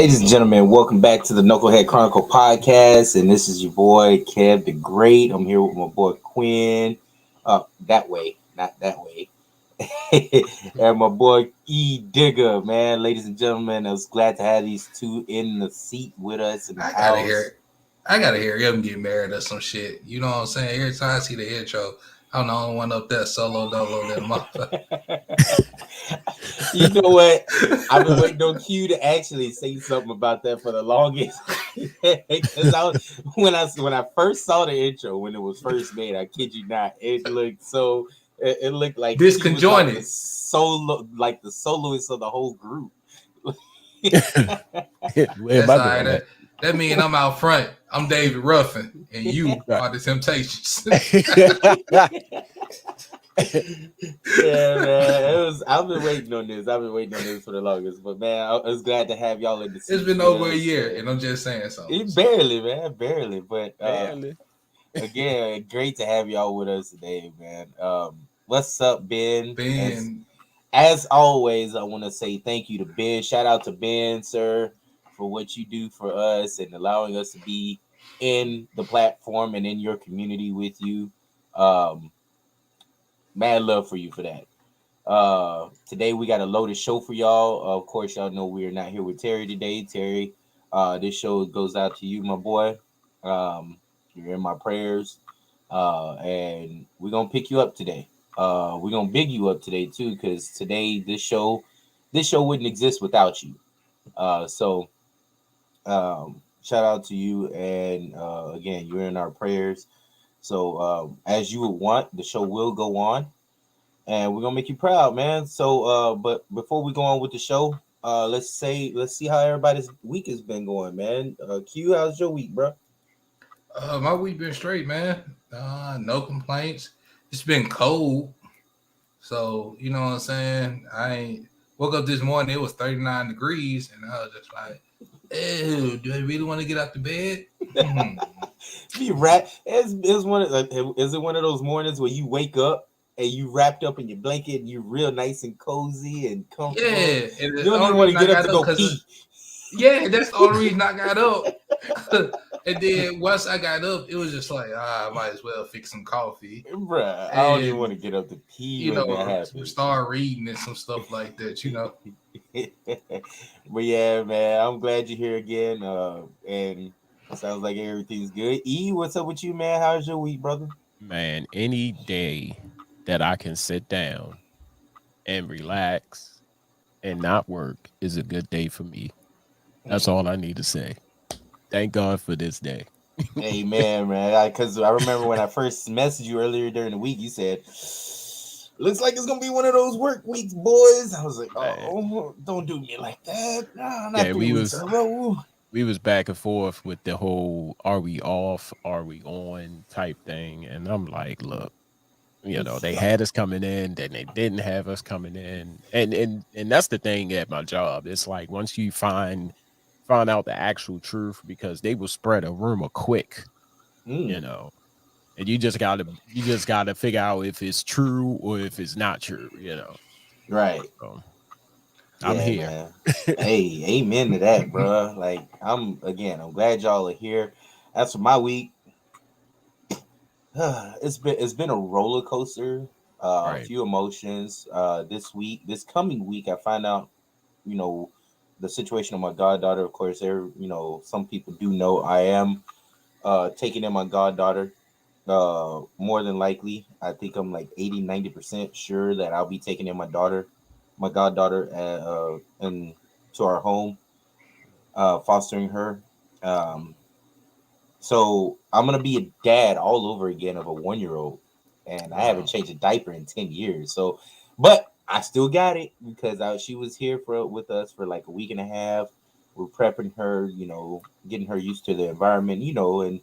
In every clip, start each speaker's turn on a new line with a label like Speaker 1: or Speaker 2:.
Speaker 1: Ladies and gentlemen, welcome back to the Knucklehead Chronicle podcast, and this is your boy Kev the Great. I'm here with my boy Quinn, that way, not that way, and my boy E Digger. Man, ladies and gentlemen, I was glad to have these two in the seat with us in the house.
Speaker 2: I gotta hear him get married or some shit. You know what I'm saying? Every time I see the intro, I'm the only one up there solo dolo that motherfucker.
Speaker 1: You know what? I've been waiting on Q to actually say something about that for the longest. Because when I first saw the intro when it was first made, I kid you not, it looked so. It looked like
Speaker 2: disconjointed,
Speaker 1: like the soloist of the whole group.
Speaker 2: That's all right. That means I'm out front. I'm David Ruffin, and you are the Temptations.
Speaker 1: Yeah, man. I've been waiting on this. For the longest. But man, I was glad to have y'all in the seat.
Speaker 2: It's been over a year, and I'm just saying something.
Speaker 1: Barely, man. Barely. But again, great to have y'all with us today, man. What's up, Ben? As always, I want to say thank you to Ben. Shout out to Ben, sir, for what you do for us and allowing us to be in the platform and in your community with you. Mad love for you for that. Today we got a loaded show for y'all. Of course, y'all know we are not here with Terry today. Terry, this show goes out to you, my boy. You're in my prayers. And we're gonna pick you up today. We're gonna big you up today too, because today this show wouldn't exist without you. So shout out to you, and again, you're in our prayers. So as you would want, the show will go on, and we're gonna make you proud, man. So but before we go on with the show, let's see how everybody's week has been going, man. Q, how's your week, bro?
Speaker 2: My week been straight, man. No complaints. It's been cold, so you know what I'm saying. I woke up this morning, it was 39 degrees, and I was just like, "Ew, do I really want to get out the bed?"
Speaker 1: Be wrapped. Is it one of those mornings where you wake up and you wrapped up in your blanket and you're real nice and cozy and comfortable?
Speaker 2: Yeah, and
Speaker 1: you don't even want to get up to go pee.
Speaker 2: Yeah, that's the only reason I got up. And then once I got up, it was just like, I might as well fix some coffee.
Speaker 1: Bruh, I don't even want to get up to pee.
Speaker 2: You know, start reading and some stuff like that, you know.
Speaker 1: But yeah, man, I'm glad you're here again. And it sounds like everything's good. E, what's up with you, man? How's your week, brother?
Speaker 3: Man, any day that I can sit down and relax and not work is a good day for me. That's all I need to say. Thank God for this day.
Speaker 1: Amen, man. Because I remember when I first messaged you earlier during the week, you said, looks like it's going to be one of those work weeks, boys. I was like, oh, don't do me like that. No, not 3 weeks in a row.
Speaker 3: We was back and forth with the whole are we off, are we on type thing. And I'm like, look, you know, they had us coming in, then they didn't have us coming in. And that's the thing at my job. It's like once you find out the actual truth, because they will spread a rumor quick, you know, and you just gotta figure out if it's true or if it's not true, you know.
Speaker 1: Right.
Speaker 3: So, I'm here.
Speaker 1: Man. Hey, amen to that, bro. Like I'm glad y'all are here. As for my week, it's been a roller coaster. A few emotions. This coming week, I find out, you know, the situation of my goddaughter. Of course, some people do know I am taking in my goddaughter. More than likely, I think I'm like 80-90% sure that I'll be taking in my goddaughter, into our home, fostering her. So I'm gonna be a dad all over again of a 1-year-old, and I haven't changed a diaper in 10 years. So, but I still got it because she was here with us for like a week and a half. We're prepping her, you know, getting her used to the environment, you know, and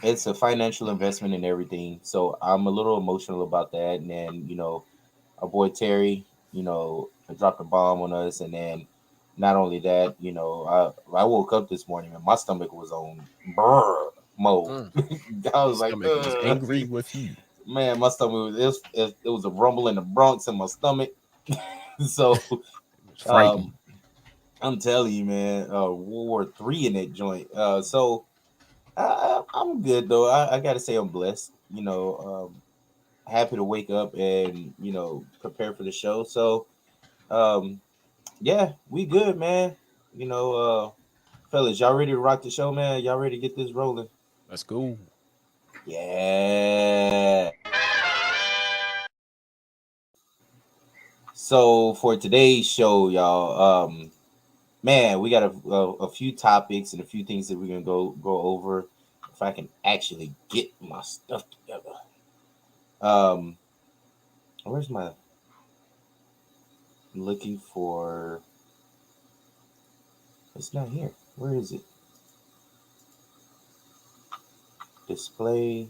Speaker 1: it's a financial investment and everything. So I'm a little emotional about that. And then, you know, our boy Terry, you know, dropped a bomb on us, and then not only that, you know, I woke up this morning and my stomach was on brr mode. I was like,
Speaker 3: was angry with you,
Speaker 1: man. My stomach it was a rumble in the Bronx in my stomach. So, I'm telling you, man. World War III in that joint. So I'm good though. I gotta say I'm blessed. Happy to wake up and prepare for the show. So um, yeah, we good, man. Fellas, y'all ready to rock the show, man? Y'all ready to get this rolling?
Speaker 3: Let's go.
Speaker 1: Yeah. So for today's show, y'all, man, we got a few topics and a few things that we're gonna go over. If I can actually get my stuff together. Um, where's my? I'm looking for. It's not here. Where is it? Display.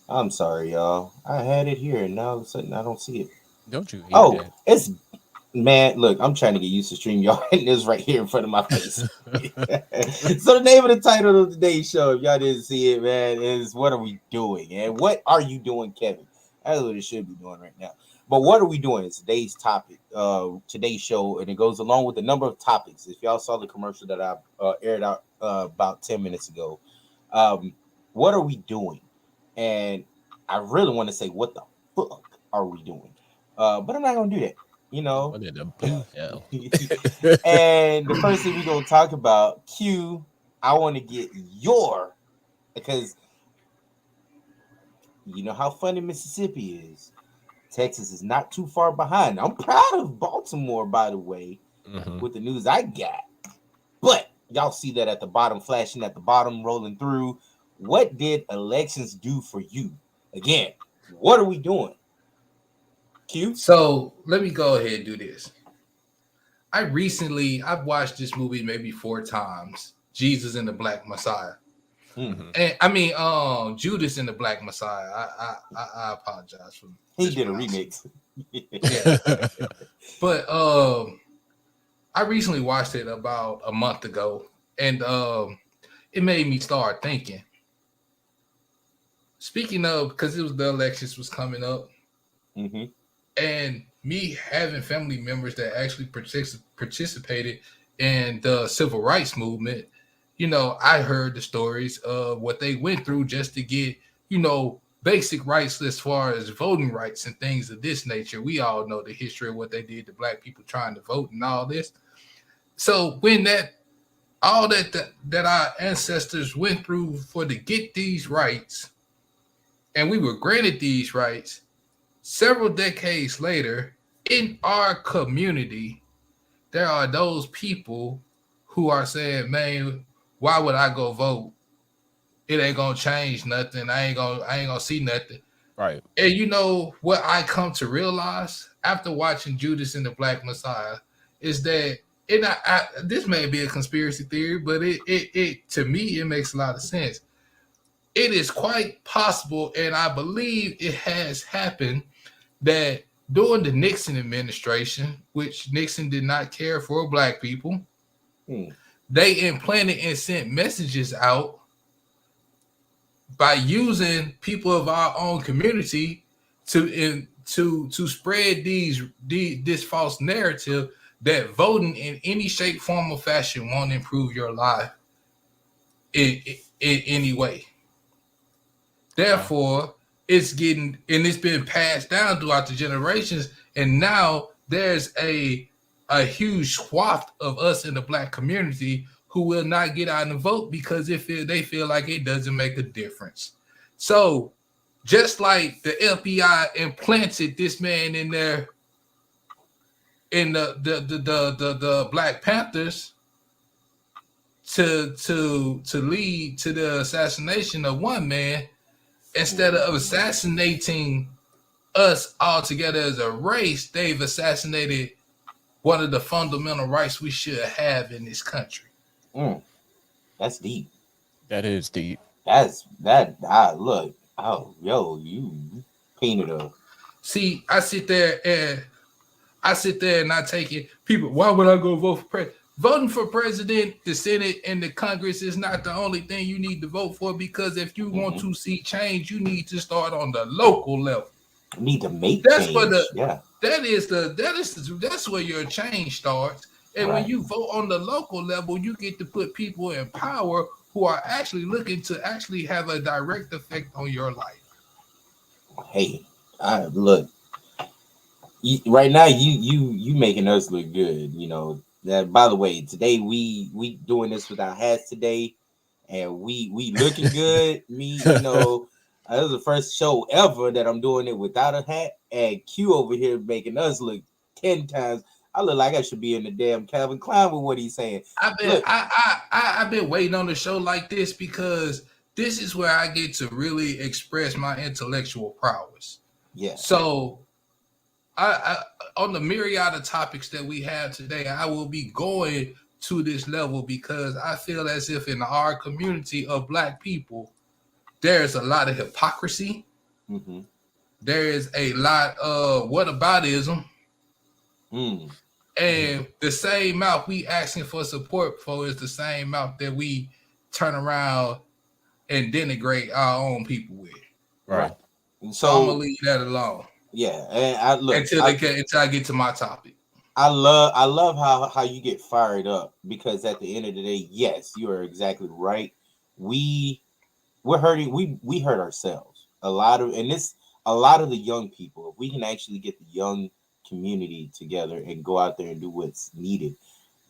Speaker 1: I'm sorry, y'all. I had it here, and now all of a sudden I don't see it.
Speaker 3: Don't you hate
Speaker 1: Oh,
Speaker 3: that?
Speaker 1: it's man. Look, I'm trying to get used to stream, y'all, and it's right here in front of my face. So the name of the title of today's show, if y'all didn't see it, man, is "What Are We Doing?" And what are you doing, Kevin? That's what it should be doing right now. But what are we doing? It's today's topic, today's show, and it goes along with a number of topics. If y'all saw the commercial that I aired out about 10 minutes ago, um, what are we doing? And I really want to say, what the fuck are we doing? But I'm not gonna do that, you know.
Speaker 3: What in the blue hell?
Speaker 1: And the first thing we're gonna talk about, Q, I want to get your because you know how funny Mississippi is. Texas is not too far behind. I'm proud of Baltimore, by the way, with the news I got. But y'all see that at the bottom, flashing at the bottom, rolling through. What did elections do for you? Again, what are we doing? Q?
Speaker 2: So let me go ahead and do this. I've watched this movie maybe 4 times. Jesus and the Black Messiah.
Speaker 1: Mm-hmm.
Speaker 2: And I mean, Judas and the Black Messiah. I apologize for
Speaker 1: He did a remix.
Speaker 2: Yeah. But I recently watched it about a month ago, and it made me start thinking. Speaking of, because it was the elections was coming up,
Speaker 1: Mm-hmm.
Speaker 2: and me having family members that actually participated in the civil rights movement, I heard the stories of what they went through just to get, basic rights as far as voting rights and things of this nature. We all know the history of what they did to black people trying to vote and all this. So when that our ancestors went through for to get these rights, and we were granted these rights, several decades later, in our community, there are those people who are saying, "Man, why would I go vote? It ain't gonna change nothing. I ain't gonna see nothing."
Speaker 3: Right.
Speaker 2: And you know what I come to realize after watching Judas and the Black Messiah is that this may be a conspiracy theory, but it to me it makes a lot of sense. It is quite possible, and I believe it has happened, that during the Nixon administration, which Nixon did not care for black people, they implanted and sent messages out by using people of our own community to spread this false narrative that voting in any shape, form, or fashion won't improve your life in any way. Therefore, it's been passed down throughout the generations, and now there's a huge swath of us in the black community who will not get out and vote because they feel like it doesn't make a difference. So, just like the FBI implanted this man in there in the Black Panthers to lead to the assassination of one man, instead of assassinating us all together as a race, they've assassinated one of the fundamental rights we should have in this country.
Speaker 1: That's deep.
Speaker 3: That is deep.
Speaker 1: Look. Oh, yo, you painted a.
Speaker 2: See, I sit there and I take it. People, why would I go vote for president? Voting for president, the Senate, and the Congress is not the only thing you need to vote for, because if you want to see change, you need to start on the local level.
Speaker 1: You need to make
Speaker 2: That's
Speaker 1: change.
Speaker 2: where
Speaker 1: Yeah.
Speaker 2: that's where your change starts. And when
Speaker 1: Right.
Speaker 2: you vote on the local level, you get to put people in power who are actually looking to actually have a direct effect on your life.
Speaker 1: Hey, I look. Right now, you making us look good. You know that. By the way, today we doing this without hats today, and we looking good. This is the first show ever that I'm doing it without a hat, and Q over here making us look 10 times. I look like I should be in the damn Calvin Klein with what he's saying.
Speaker 2: I've been
Speaker 1: Look,
Speaker 2: I've been waiting on a show like this because this is where I get to really express my intellectual prowess.
Speaker 1: yeah,
Speaker 2: So I on the myriad of topics that we have today, I will be going to this level because I feel as if in our community of black people, there's a lot of hypocrisy.
Speaker 1: mm-hmm,
Speaker 2: There is a lot of whataboutism,
Speaker 1: mm, mm-hmm.
Speaker 2: and the same mouth we asking for support for is the same mouth that we turn around and denigrate our own people with.
Speaker 3: Right.
Speaker 1: Right. And
Speaker 2: So I'm gonna
Speaker 1: so
Speaker 2: leave that alone
Speaker 1: yeah, and I look,
Speaker 2: until I get to my topic.
Speaker 1: I love how you get fired up because at the end of the day, yes, you are exactly right. We we're hurting we hurt ourselves. A lot of the young people, if we can actually get the young community together and go out there and do what's needed,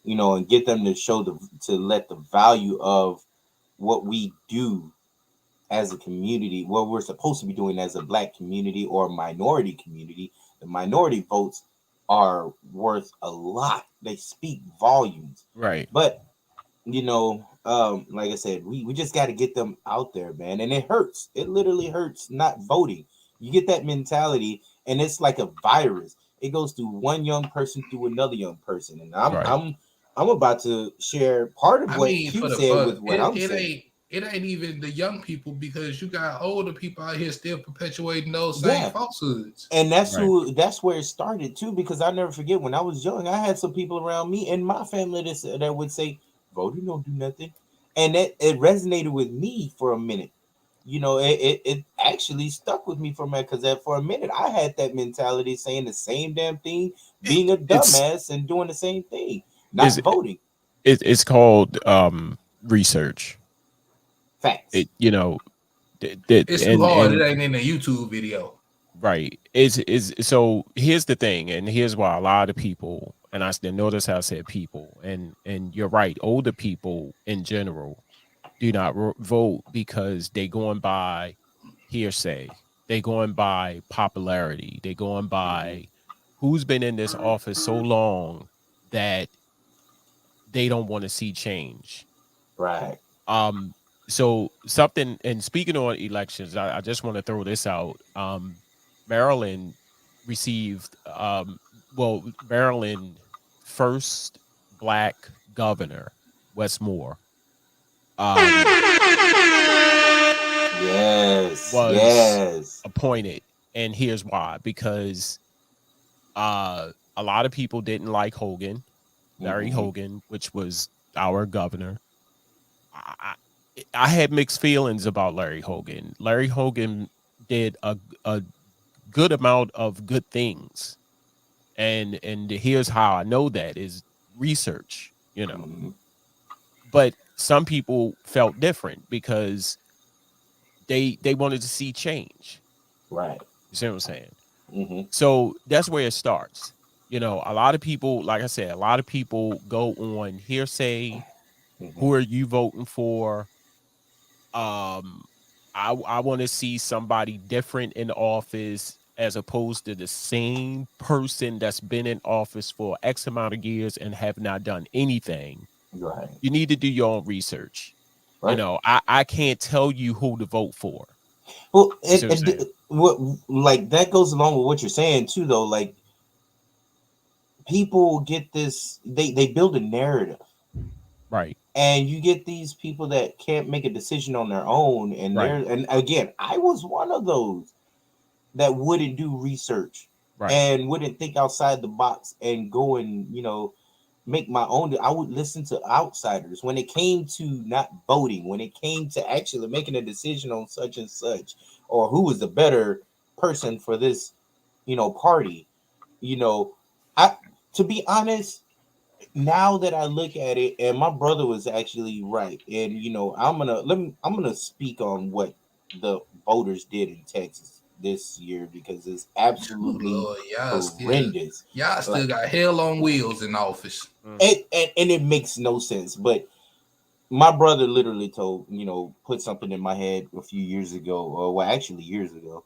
Speaker 1: and get them to let the value of what we do as a community, what we're supposed to be doing as a black community or minority community. The minority votes are worth a lot. They speak volumes.
Speaker 3: Right.
Speaker 1: But like I said, we just got to get them out there, man. And it hurts. It literally hurts not voting. You get that mentality, and it's like a virus. It goes through one young person through another young person. And I'm
Speaker 3: Right.
Speaker 1: I'm I'm about to share part of
Speaker 2: I
Speaker 1: what
Speaker 2: mean,
Speaker 1: Q said with what I'm saying.
Speaker 2: it ain't even the young people because you got older people out here still perpetuating those same
Speaker 1: Yeah.
Speaker 2: falsehoods.
Speaker 1: And
Speaker 3: Right.
Speaker 1: that's where it started too, because I never forget when I was young, I had some people around me in my family that would say, voting don't do nothing. And it resonated with me for a minute. It actually stuck with me for a minute because for a minute I had that mentality saying the same damn thing,
Speaker 3: It,
Speaker 1: being a
Speaker 3: it's
Speaker 1: dumbass and doing the same thing,
Speaker 3: is
Speaker 1: not voting.
Speaker 3: it's called research.
Speaker 1: Facts.
Speaker 2: It's too hard. It
Speaker 3: And
Speaker 2: ain't in the YouTube video.
Speaker 3: right. Is so here's the thing, and here's why a lot of people, and I still notice how I said people, and you're right, older people in general do not vote because they going by hearsay. They going by popularity. They going
Speaker 1: Hmm.
Speaker 3: by who's been in this office so long that they don't want to see change.
Speaker 1: Right.
Speaker 3: Um, so something, and speaking on elections, I just want to throw this out. Maryland received, Maryland first black governor, Westmore, um,
Speaker 1: Yes.
Speaker 3: was
Speaker 1: Yes.
Speaker 3: appointed, and here's why: because a lot of people didn't like Hogan, Larry
Speaker 1: Hmm.
Speaker 3: Hogan, which was our governor. I, I had mixed feelings about Larry Hogan. Larry Hogan did a good amount of good things, and here's how I know that is research,
Speaker 1: Hmm.
Speaker 3: But some people felt different because they wanted to see change.
Speaker 1: Right.
Speaker 3: You see what I'm saying?
Speaker 1: Hmm.
Speaker 3: So that's where it starts. A lot of people, like I said, a lot of people go on hearsay.
Speaker 1: Hmm.
Speaker 3: Who are you voting for? Um, I want to see somebody different in office as opposed to the same person that's been in office for X amount of years and have not done anything.
Speaker 1: Right.
Speaker 3: You need to do your own research.
Speaker 1: Right.
Speaker 3: I can't tell you who to vote for.
Speaker 1: Well,
Speaker 3: You see what I'm saying?
Speaker 1: what like that goes along with what you're saying too, though. Like people get this, they build a narrative,
Speaker 3: Right,
Speaker 1: and you get these people that can't make a decision on their own,
Speaker 3: right,
Speaker 1: and again, I was one of those that wouldn't do research
Speaker 3: right,
Speaker 1: and wouldn't think outside the box and go and make my own. I would listen to outsiders when it came to not voting, when it came to actually making a decision on such and such, or who was the better person for this, party. You know, I to be honest, now that I look at it, and my brother was actually right, and I'm gonna speak on what the voters did in Texas this year because it's
Speaker 2: Ooh,
Speaker 1: absolutely
Speaker 2: Lord,
Speaker 1: horrendous.
Speaker 2: y'all still
Speaker 1: Like,
Speaker 2: got hell on wheels in office.
Speaker 1: and it makes no sense. But my brother literally told put something in my head a few years ago, or well, actually years ago,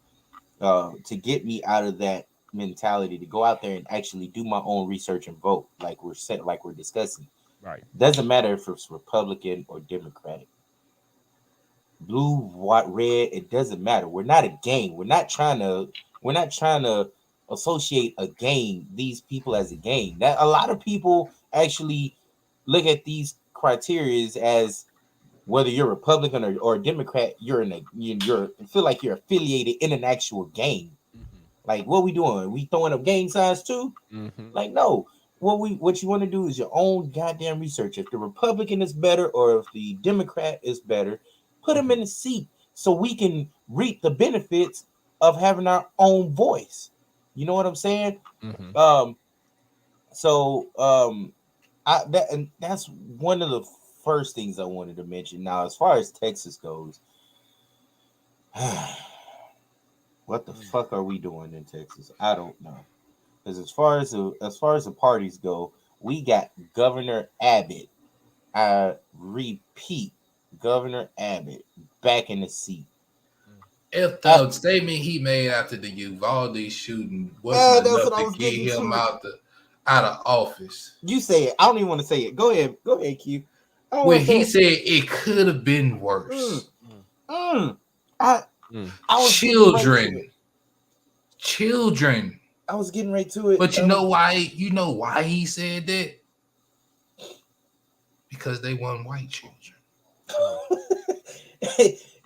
Speaker 1: to get me out of that mentality to go out there and actually do my own research and vote, like we're discussing.
Speaker 3: Right.
Speaker 1: Doesn't matter if it's Republican or Democratic, blue, white, red. It doesn't matter. We're not a gang. We're not trying to associate a gang. These people as a gang. That a lot of people actually look at these criterias as whether you're Republican or Democrat. You're in a you're feel like you're affiliated in an actual gang. Like, what we doing? We throwing up gang signs too?
Speaker 3: Mm-hmm.
Speaker 1: Like, no. What you want to do is your own goddamn research. If the Republican is better or if the Democrat is better, put them in the seat so we can reap the benefits of having our own voice. You know what I'm saying?
Speaker 3: Mm-hmm.
Speaker 1: Um, so and that's one of the first things I wanted to mention. Now, as far as Texas goes, what the fuck are we doing in Texas? I don't know. Because as far as the parties go, we got Governor Abbott. I repeat, Governor Abbott back in the seat.
Speaker 2: If
Speaker 1: After,
Speaker 2: the statement he made after the Uvalde shooting wasn't
Speaker 1: that's
Speaker 2: enough
Speaker 1: what I
Speaker 2: to
Speaker 1: was
Speaker 2: get
Speaker 1: getting
Speaker 2: him
Speaker 1: to.
Speaker 2: out of office,
Speaker 1: You say it. I don't even want to say it. Go ahead, Q. I don't
Speaker 2: when
Speaker 1: want to say
Speaker 2: he
Speaker 1: it.
Speaker 2: said it could have been
Speaker 1: Mm,
Speaker 2: worse.
Speaker 1: mm. I
Speaker 3: Mm.
Speaker 1: I was getting right to
Speaker 2: Children,
Speaker 1: it.
Speaker 2: children.
Speaker 1: I was getting right to it.
Speaker 2: But you know why? You know why he said that? Because they weren't white children.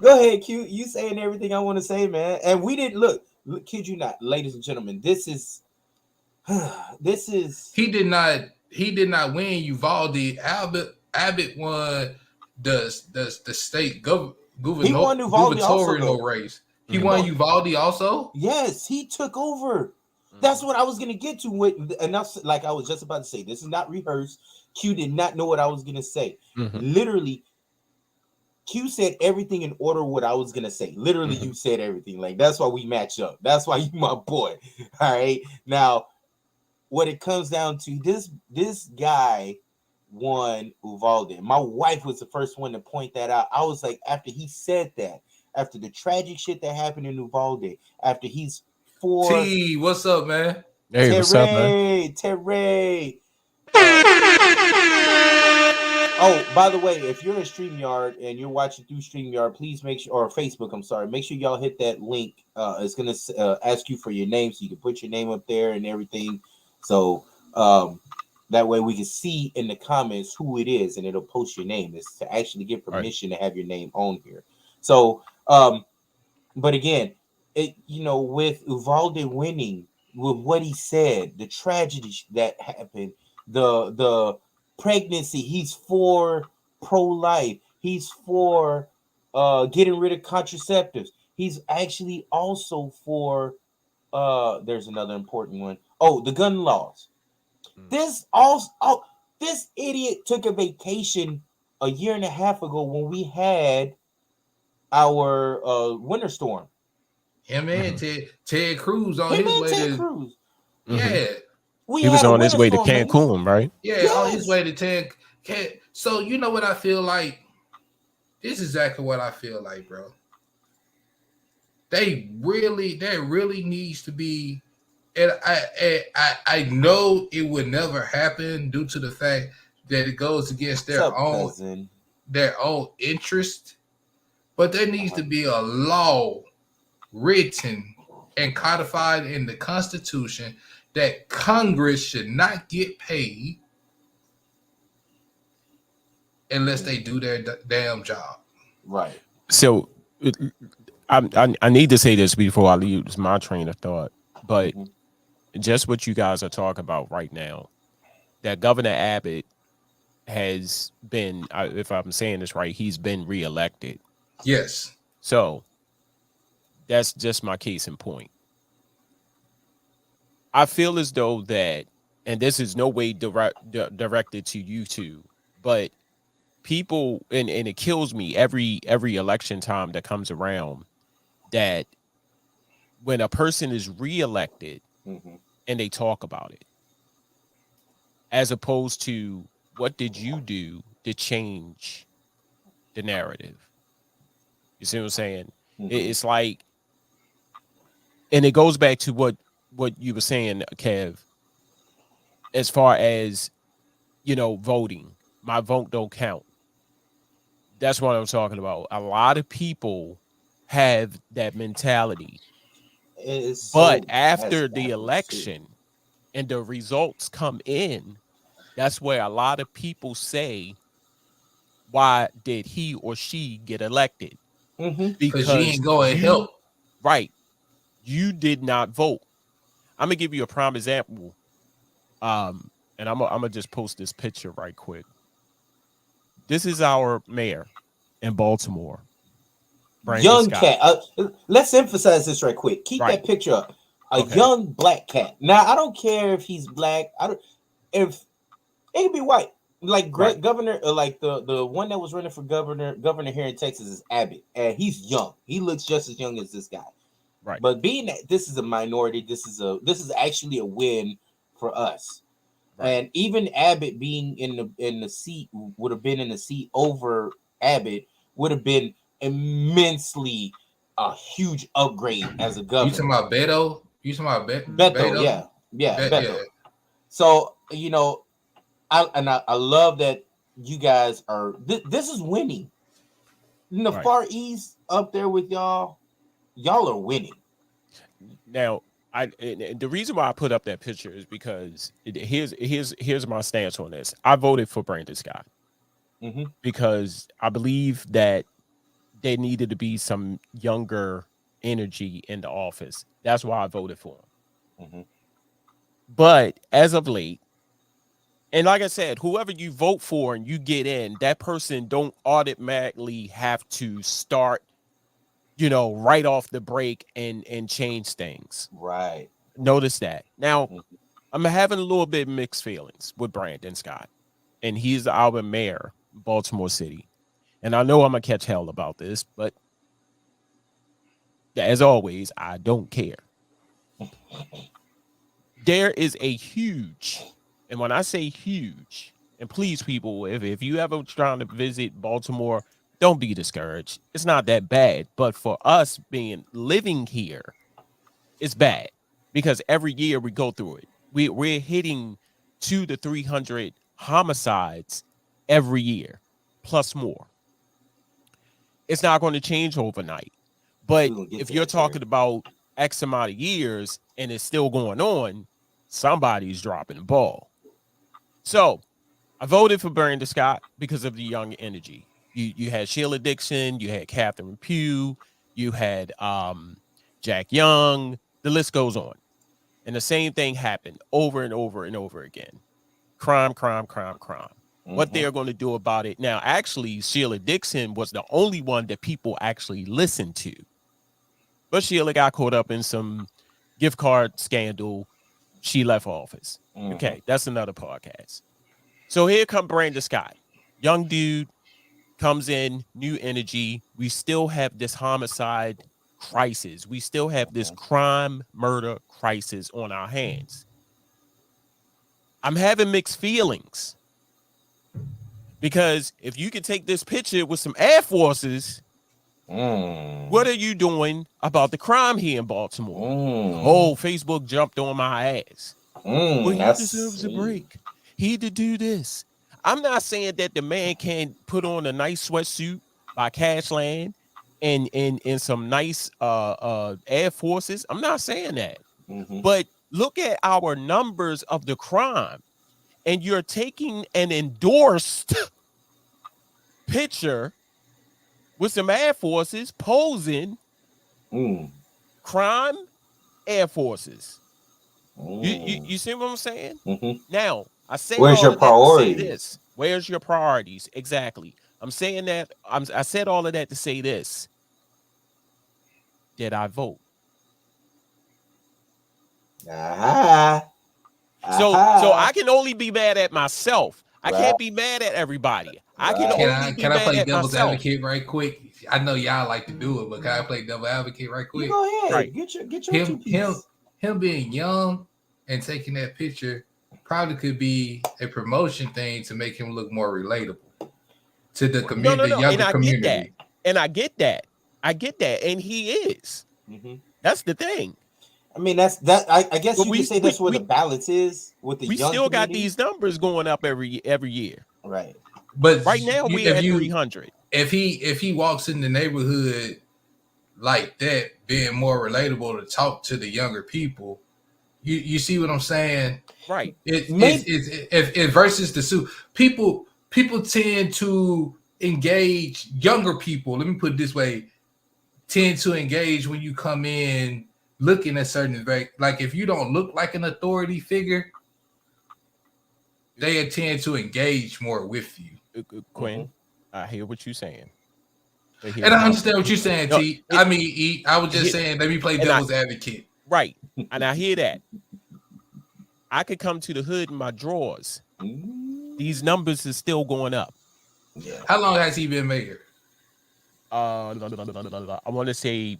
Speaker 1: Go ahead, Q. You saying everything I want to say, man. And we didn't look, kid you not, ladies and gentlemen. This is this is
Speaker 2: He did not win Uvalde. Abbott won the state
Speaker 1: he won Uvalde also
Speaker 2: gubernatorial
Speaker 1: though.
Speaker 2: race. He
Speaker 1: He
Speaker 2: won
Speaker 1: won.
Speaker 2: Uvalde also.
Speaker 1: Yes, he took over. That's what I was gonna get to with, and that's like I was just about to say. This is not rehearsed. Q did not know what I was gonna say.
Speaker 3: Mm-hmm.
Speaker 1: Literally, Q said everything in order what I was gonna say. Literally,
Speaker 3: Mm-hmm.
Speaker 1: you said everything. Like, that's why we match up. That's why you my boy. All right. Now, what it comes down to, this guy won Uvalde. My wife was the first one to point that out. I was like, after he said that, after the tragic shit that happened in Uvalde, after he's for
Speaker 2: T, what's up, man?
Speaker 3: Hey, what's up, man?
Speaker 1: Terray. Uh, Oh, by the way, if you're in StreamYard and you're watching through StreamYard, please make sure, or Facebook, I'm sorry, make sure y'all hit that link. It's gonna ask you for your name, so you can put your name up there and everything. So that way we can see in the comments who it is, and it'll post your name. It's to actually get
Speaker 3: Right.
Speaker 1: permission to have your name on here. So, but again, with Uvalde winning, with what he said, the tragedy that happened, the pregnancy, he's for pro-life, he's for getting rid of contraceptives, he's actually also for there's another important one. Oh, the gun laws. This also, this idiot took a vacation a year and a half ago when we had our winter storm.
Speaker 2: Him and
Speaker 3: Mm-hmm.
Speaker 2: Ted Cruz on
Speaker 1: Him
Speaker 2: his
Speaker 1: and
Speaker 2: way
Speaker 1: Ted
Speaker 2: to
Speaker 1: Cruz.
Speaker 3: Mm-hmm.
Speaker 2: yeah
Speaker 1: We
Speaker 3: He was
Speaker 1: had a
Speaker 3: on his
Speaker 1: winter
Speaker 3: way to
Speaker 1: storm, nigga.
Speaker 3: Cancun, right?
Speaker 2: on his
Speaker 1: Yes.
Speaker 2: way to Ted. So you know what I feel like? This is exactly what I feel like, bro. There really needs to be, and I know it would never happen due to the fact that it goes against
Speaker 1: What's up, cousin?
Speaker 2: their own interest, but there needs
Speaker 1: Uh-huh.
Speaker 2: to be a law written and codified in the Constitution that Congress should not get paid unless they do their damn job.
Speaker 1: Right.
Speaker 3: So I need to say this before I lose my train of thought, but
Speaker 1: Mhm.
Speaker 3: just what you guys are talking about right now, that Governor Abbott has been, if I'm saying this right, he's been reelected.
Speaker 2: Yes.
Speaker 3: So that's just my case in point. I feel as though that and this is no way directed to you two, but people, and it kills me every election time that comes around, that when a person is reelected
Speaker 1: Mm-hmm.
Speaker 3: and they talk about it, as opposed to what did you do to change the narrative? You see what I'm saying?
Speaker 1: Mm-hmm.
Speaker 3: It's like, and it goes back to what you were saying, Kev, as far as, voting. My vote don't count. That's what I'm talking about. A lot of people have that mentality,
Speaker 1: It is
Speaker 3: but
Speaker 1: so ass
Speaker 3: after the
Speaker 1: backwards too.
Speaker 3: election and the results come in, that's where a lot of people say, why did he or she get elected?
Speaker 1: Mm-hmm.
Speaker 2: Cause you
Speaker 3: Because
Speaker 2: ain't go and help.
Speaker 3: right, you did not vote. I'm gonna give you a prime example. And I'm gonna just post this picture right quick. This is our mayor in Baltimore, Brandon
Speaker 1: Young
Speaker 3: Scott.
Speaker 1: cat. Let's emphasize this right quick. Keep
Speaker 3: Right.
Speaker 1: that picture up. A
Speaker 3: Okay.
Speaker 1: young black cat. Now I don't care if he's black. I don't. If it could be white, like
Speaker 3: Right.
Speaker 1: governor, like the one that was running for governor here in Texas is Abbott, and he's young. He looks just as young as this guy.
Speaker 3: Right.
Speaker 1: But being that this is a minority, this is actually a win for us.
Speaker 3: Right.
Speaker 1: And even Abbott being in the seat would have been in the seat over Abbott would have been immensely a huge upgrade as a
Speaker 2: You talking
Speaker 1: governor.
Speaker 2: about Beto? You talking about
Speaker 1: Beto,
Speaker 2: Beto?
Speaker 1: yeah,
Speaker 2: Yeah.
Speaker 1: Beto. So I love that you guys are. This is winning. In the
Speaker 3: Right.
Speaker 1: Far East up there with y'all, y'all are winning.
Speaker 3: Now, and the reason why I put up that picture is because here's my stance on this. I voted for Brandon Scott
Speaker 1: Mm-hmm.
Speaker 3: because I believe that there needed to be some younger energy in the office. That's why I voted for him.
Speaker 1: Mm-hmm.
Speaker 3: But as of late, and like I said, whoever you vote for and you get in, that person don't automatically have to start, right off the break and change things.
Speaker 1: Right.
Speaker 3: Notice that. Now,
Speaker 1: Mm-hmm.
Speaker 3: I'm having a little bit mixed feelings with Brandon Scott, and he's our mayor, Baltimore City. And I know I'm gonna catch hell about this, but as always, I don't care. There is a huge, and when I say huge, and please, people, if you ever trying to visit Baltimore, don't be discouraged. It's not that bad, but for us being living here, it's bad because every year we go through it. We're hitting 200 to 300 homicides every year, plus more. It's not going to change overnight.
Speaker 1: We're
Speaker 3: But
Speaker 1: gonna get
Speaker 3: if
Speaker 1: to
Speaker 3: you're
Speaker 1: that, Terry.
Speaker 3: talking about X amount of years and it's still going on, somebody's dropping the ball. So I voted for Brandon Scott because of the young energy. You had Sheila Dixon, you had Catherine Pugh, you had Jack Young. The list goes on. And the same thing happened over and over and over again. Crime, crime, crime, crime. What
Speaker 1: Mm-hmm.
Speaker 3: they're going to do about it now? Actually, Sheila Dixon was the only one that people actually listened to. But Sheila got caught up in some gift card scandal. She left office.
Speaker 1: Mm-hmm.
Speaker 3: Okay, that's another podcast. So here come Brandon Scott, young dude comes in, new energy. We still have this homicide crisis. We still have this
Speaker 1: Mm-hmm.
Speaker 3: crime murder crisis on our hands. I'm having mixed feelings because if you could take this picture with some Air Forces, what
Speaker 1: Mm.
Speaker 3: are you doing about the crime here in Baltimore?
Speaker 1: Mm.
Speaker 3: Oh, Facebook jumped on my ass. Well,
Speaker 1: Mm.
Speaker 3: he
Speaker 1: That's
Speaker 3: deserves a break. He to do this. I'm not saying that the man can't put on a nice sweatsuit by Cashland and some nice Air Forces. I'm not saying that.
Speaker 1: mm-hmm.
Speaker 3: But look at our numbers of the crime. And you're taking an endorsed picture with some Air Forces posing
Speaker 1: Mm.
Speaker 3: crime Air Forces. You
Speaker 1: Mm.
Speaker 3: you see what I'm saying?
Speaker 1: Mm-hmm.
Speaker 3: Now, I say
Speaker 1: Where's
Speaker 3: all
Speaker 1: your
Speaker 3: of that to say
Speaker 1: priorities?
Speaker 3: this. Where's your priorities? Exactly. I'm saying that I said all of that to say this. Did I vote?
Speaker 1: Aha.
Speaker 3: So
Speaker 1: Aha.
Speaker 3: I can only be mad at myself. I
Speaker 1: Right.
Speaker 3: can't be mad at everybody. I can
Speaker 1: Right.
Speaker 3: only be
Speaker 2: Can I
Speaker 3: mad
Speaker 2: play
Speaker 3: at
Speaker 2: devil's
Speaker 3: myself.
Speaker 2: advocate right quick? I know y'all like to do it, but can I play devil's advocate right
Speaker 1: You
Speaker 2: quick?
Speaker 1: go ahead.
Speaker 3: Right.
Speaker 1: Get your two
Speaker 2: Him him
Speaker 1: piece.
Speaker 2: him being young and taking that picture probably could be a promotion thing to make him look more relatable to the
Speaker 3: No, no,
Speaker 2: the
Speaker 3: no. And
Speaker 2: younger
Speaker 3: I get that.
Speaker 2: community.
Speaker 3: And I get that. I get that. And he is.
Speaker 1: Hmm.
Speaker 3: That's the thing.
Speaker 1: I mean, that's that. I guess
Speaker 3: But
Speaker 1: you could say that's where the balance is with the
Speaker 3: we
Speaker 1: young
Speaker 3: still got
Speaker 1: community.
Speaker 3: these numbers going up every year.
Speaker 1: Right.
Speaker 2: But
Speaker 3: Right now we're
Speaker 2: if
Speaker 3: at
Speaker 2: you
Speaker 3: 300.
Speaker 2: if he walks in the neighborhood like that, being more relatable to talk to the younger people, you see what I'm saying?
Speaker 3: Right.
Speaker 2: It's if versus the suit people tend to engage younger people. Let me put it this way: tend to engage when you come in looking at certain like if you don't look like an authority figure, they tend to engage more with you.
Speaker 3: Quinn, I hear what you're saying. But
Speaker 2: And
Speaker 3: here's
Speaker 2: I
Speaker 3: my
Speaker 2: understand
Speaker 3: thing.
Speaker 2: what you're saying,
Speaker 3: No,
Speaker 2: T. I mean, E. I was just
Speaker 3: here,
Speaker 2: saying, let me play
Speaker 3: and I
Speaker 2: devil's advocate.
Speaker 3: right. And I hear that. I could come to the hood in my drawers. These
Speaker 1: Mm,
Speaker 3: numbers is still going up.
Speaker 1: yeah.
Speaker 2: How long has he been mayor?
Speaker 3: I want to say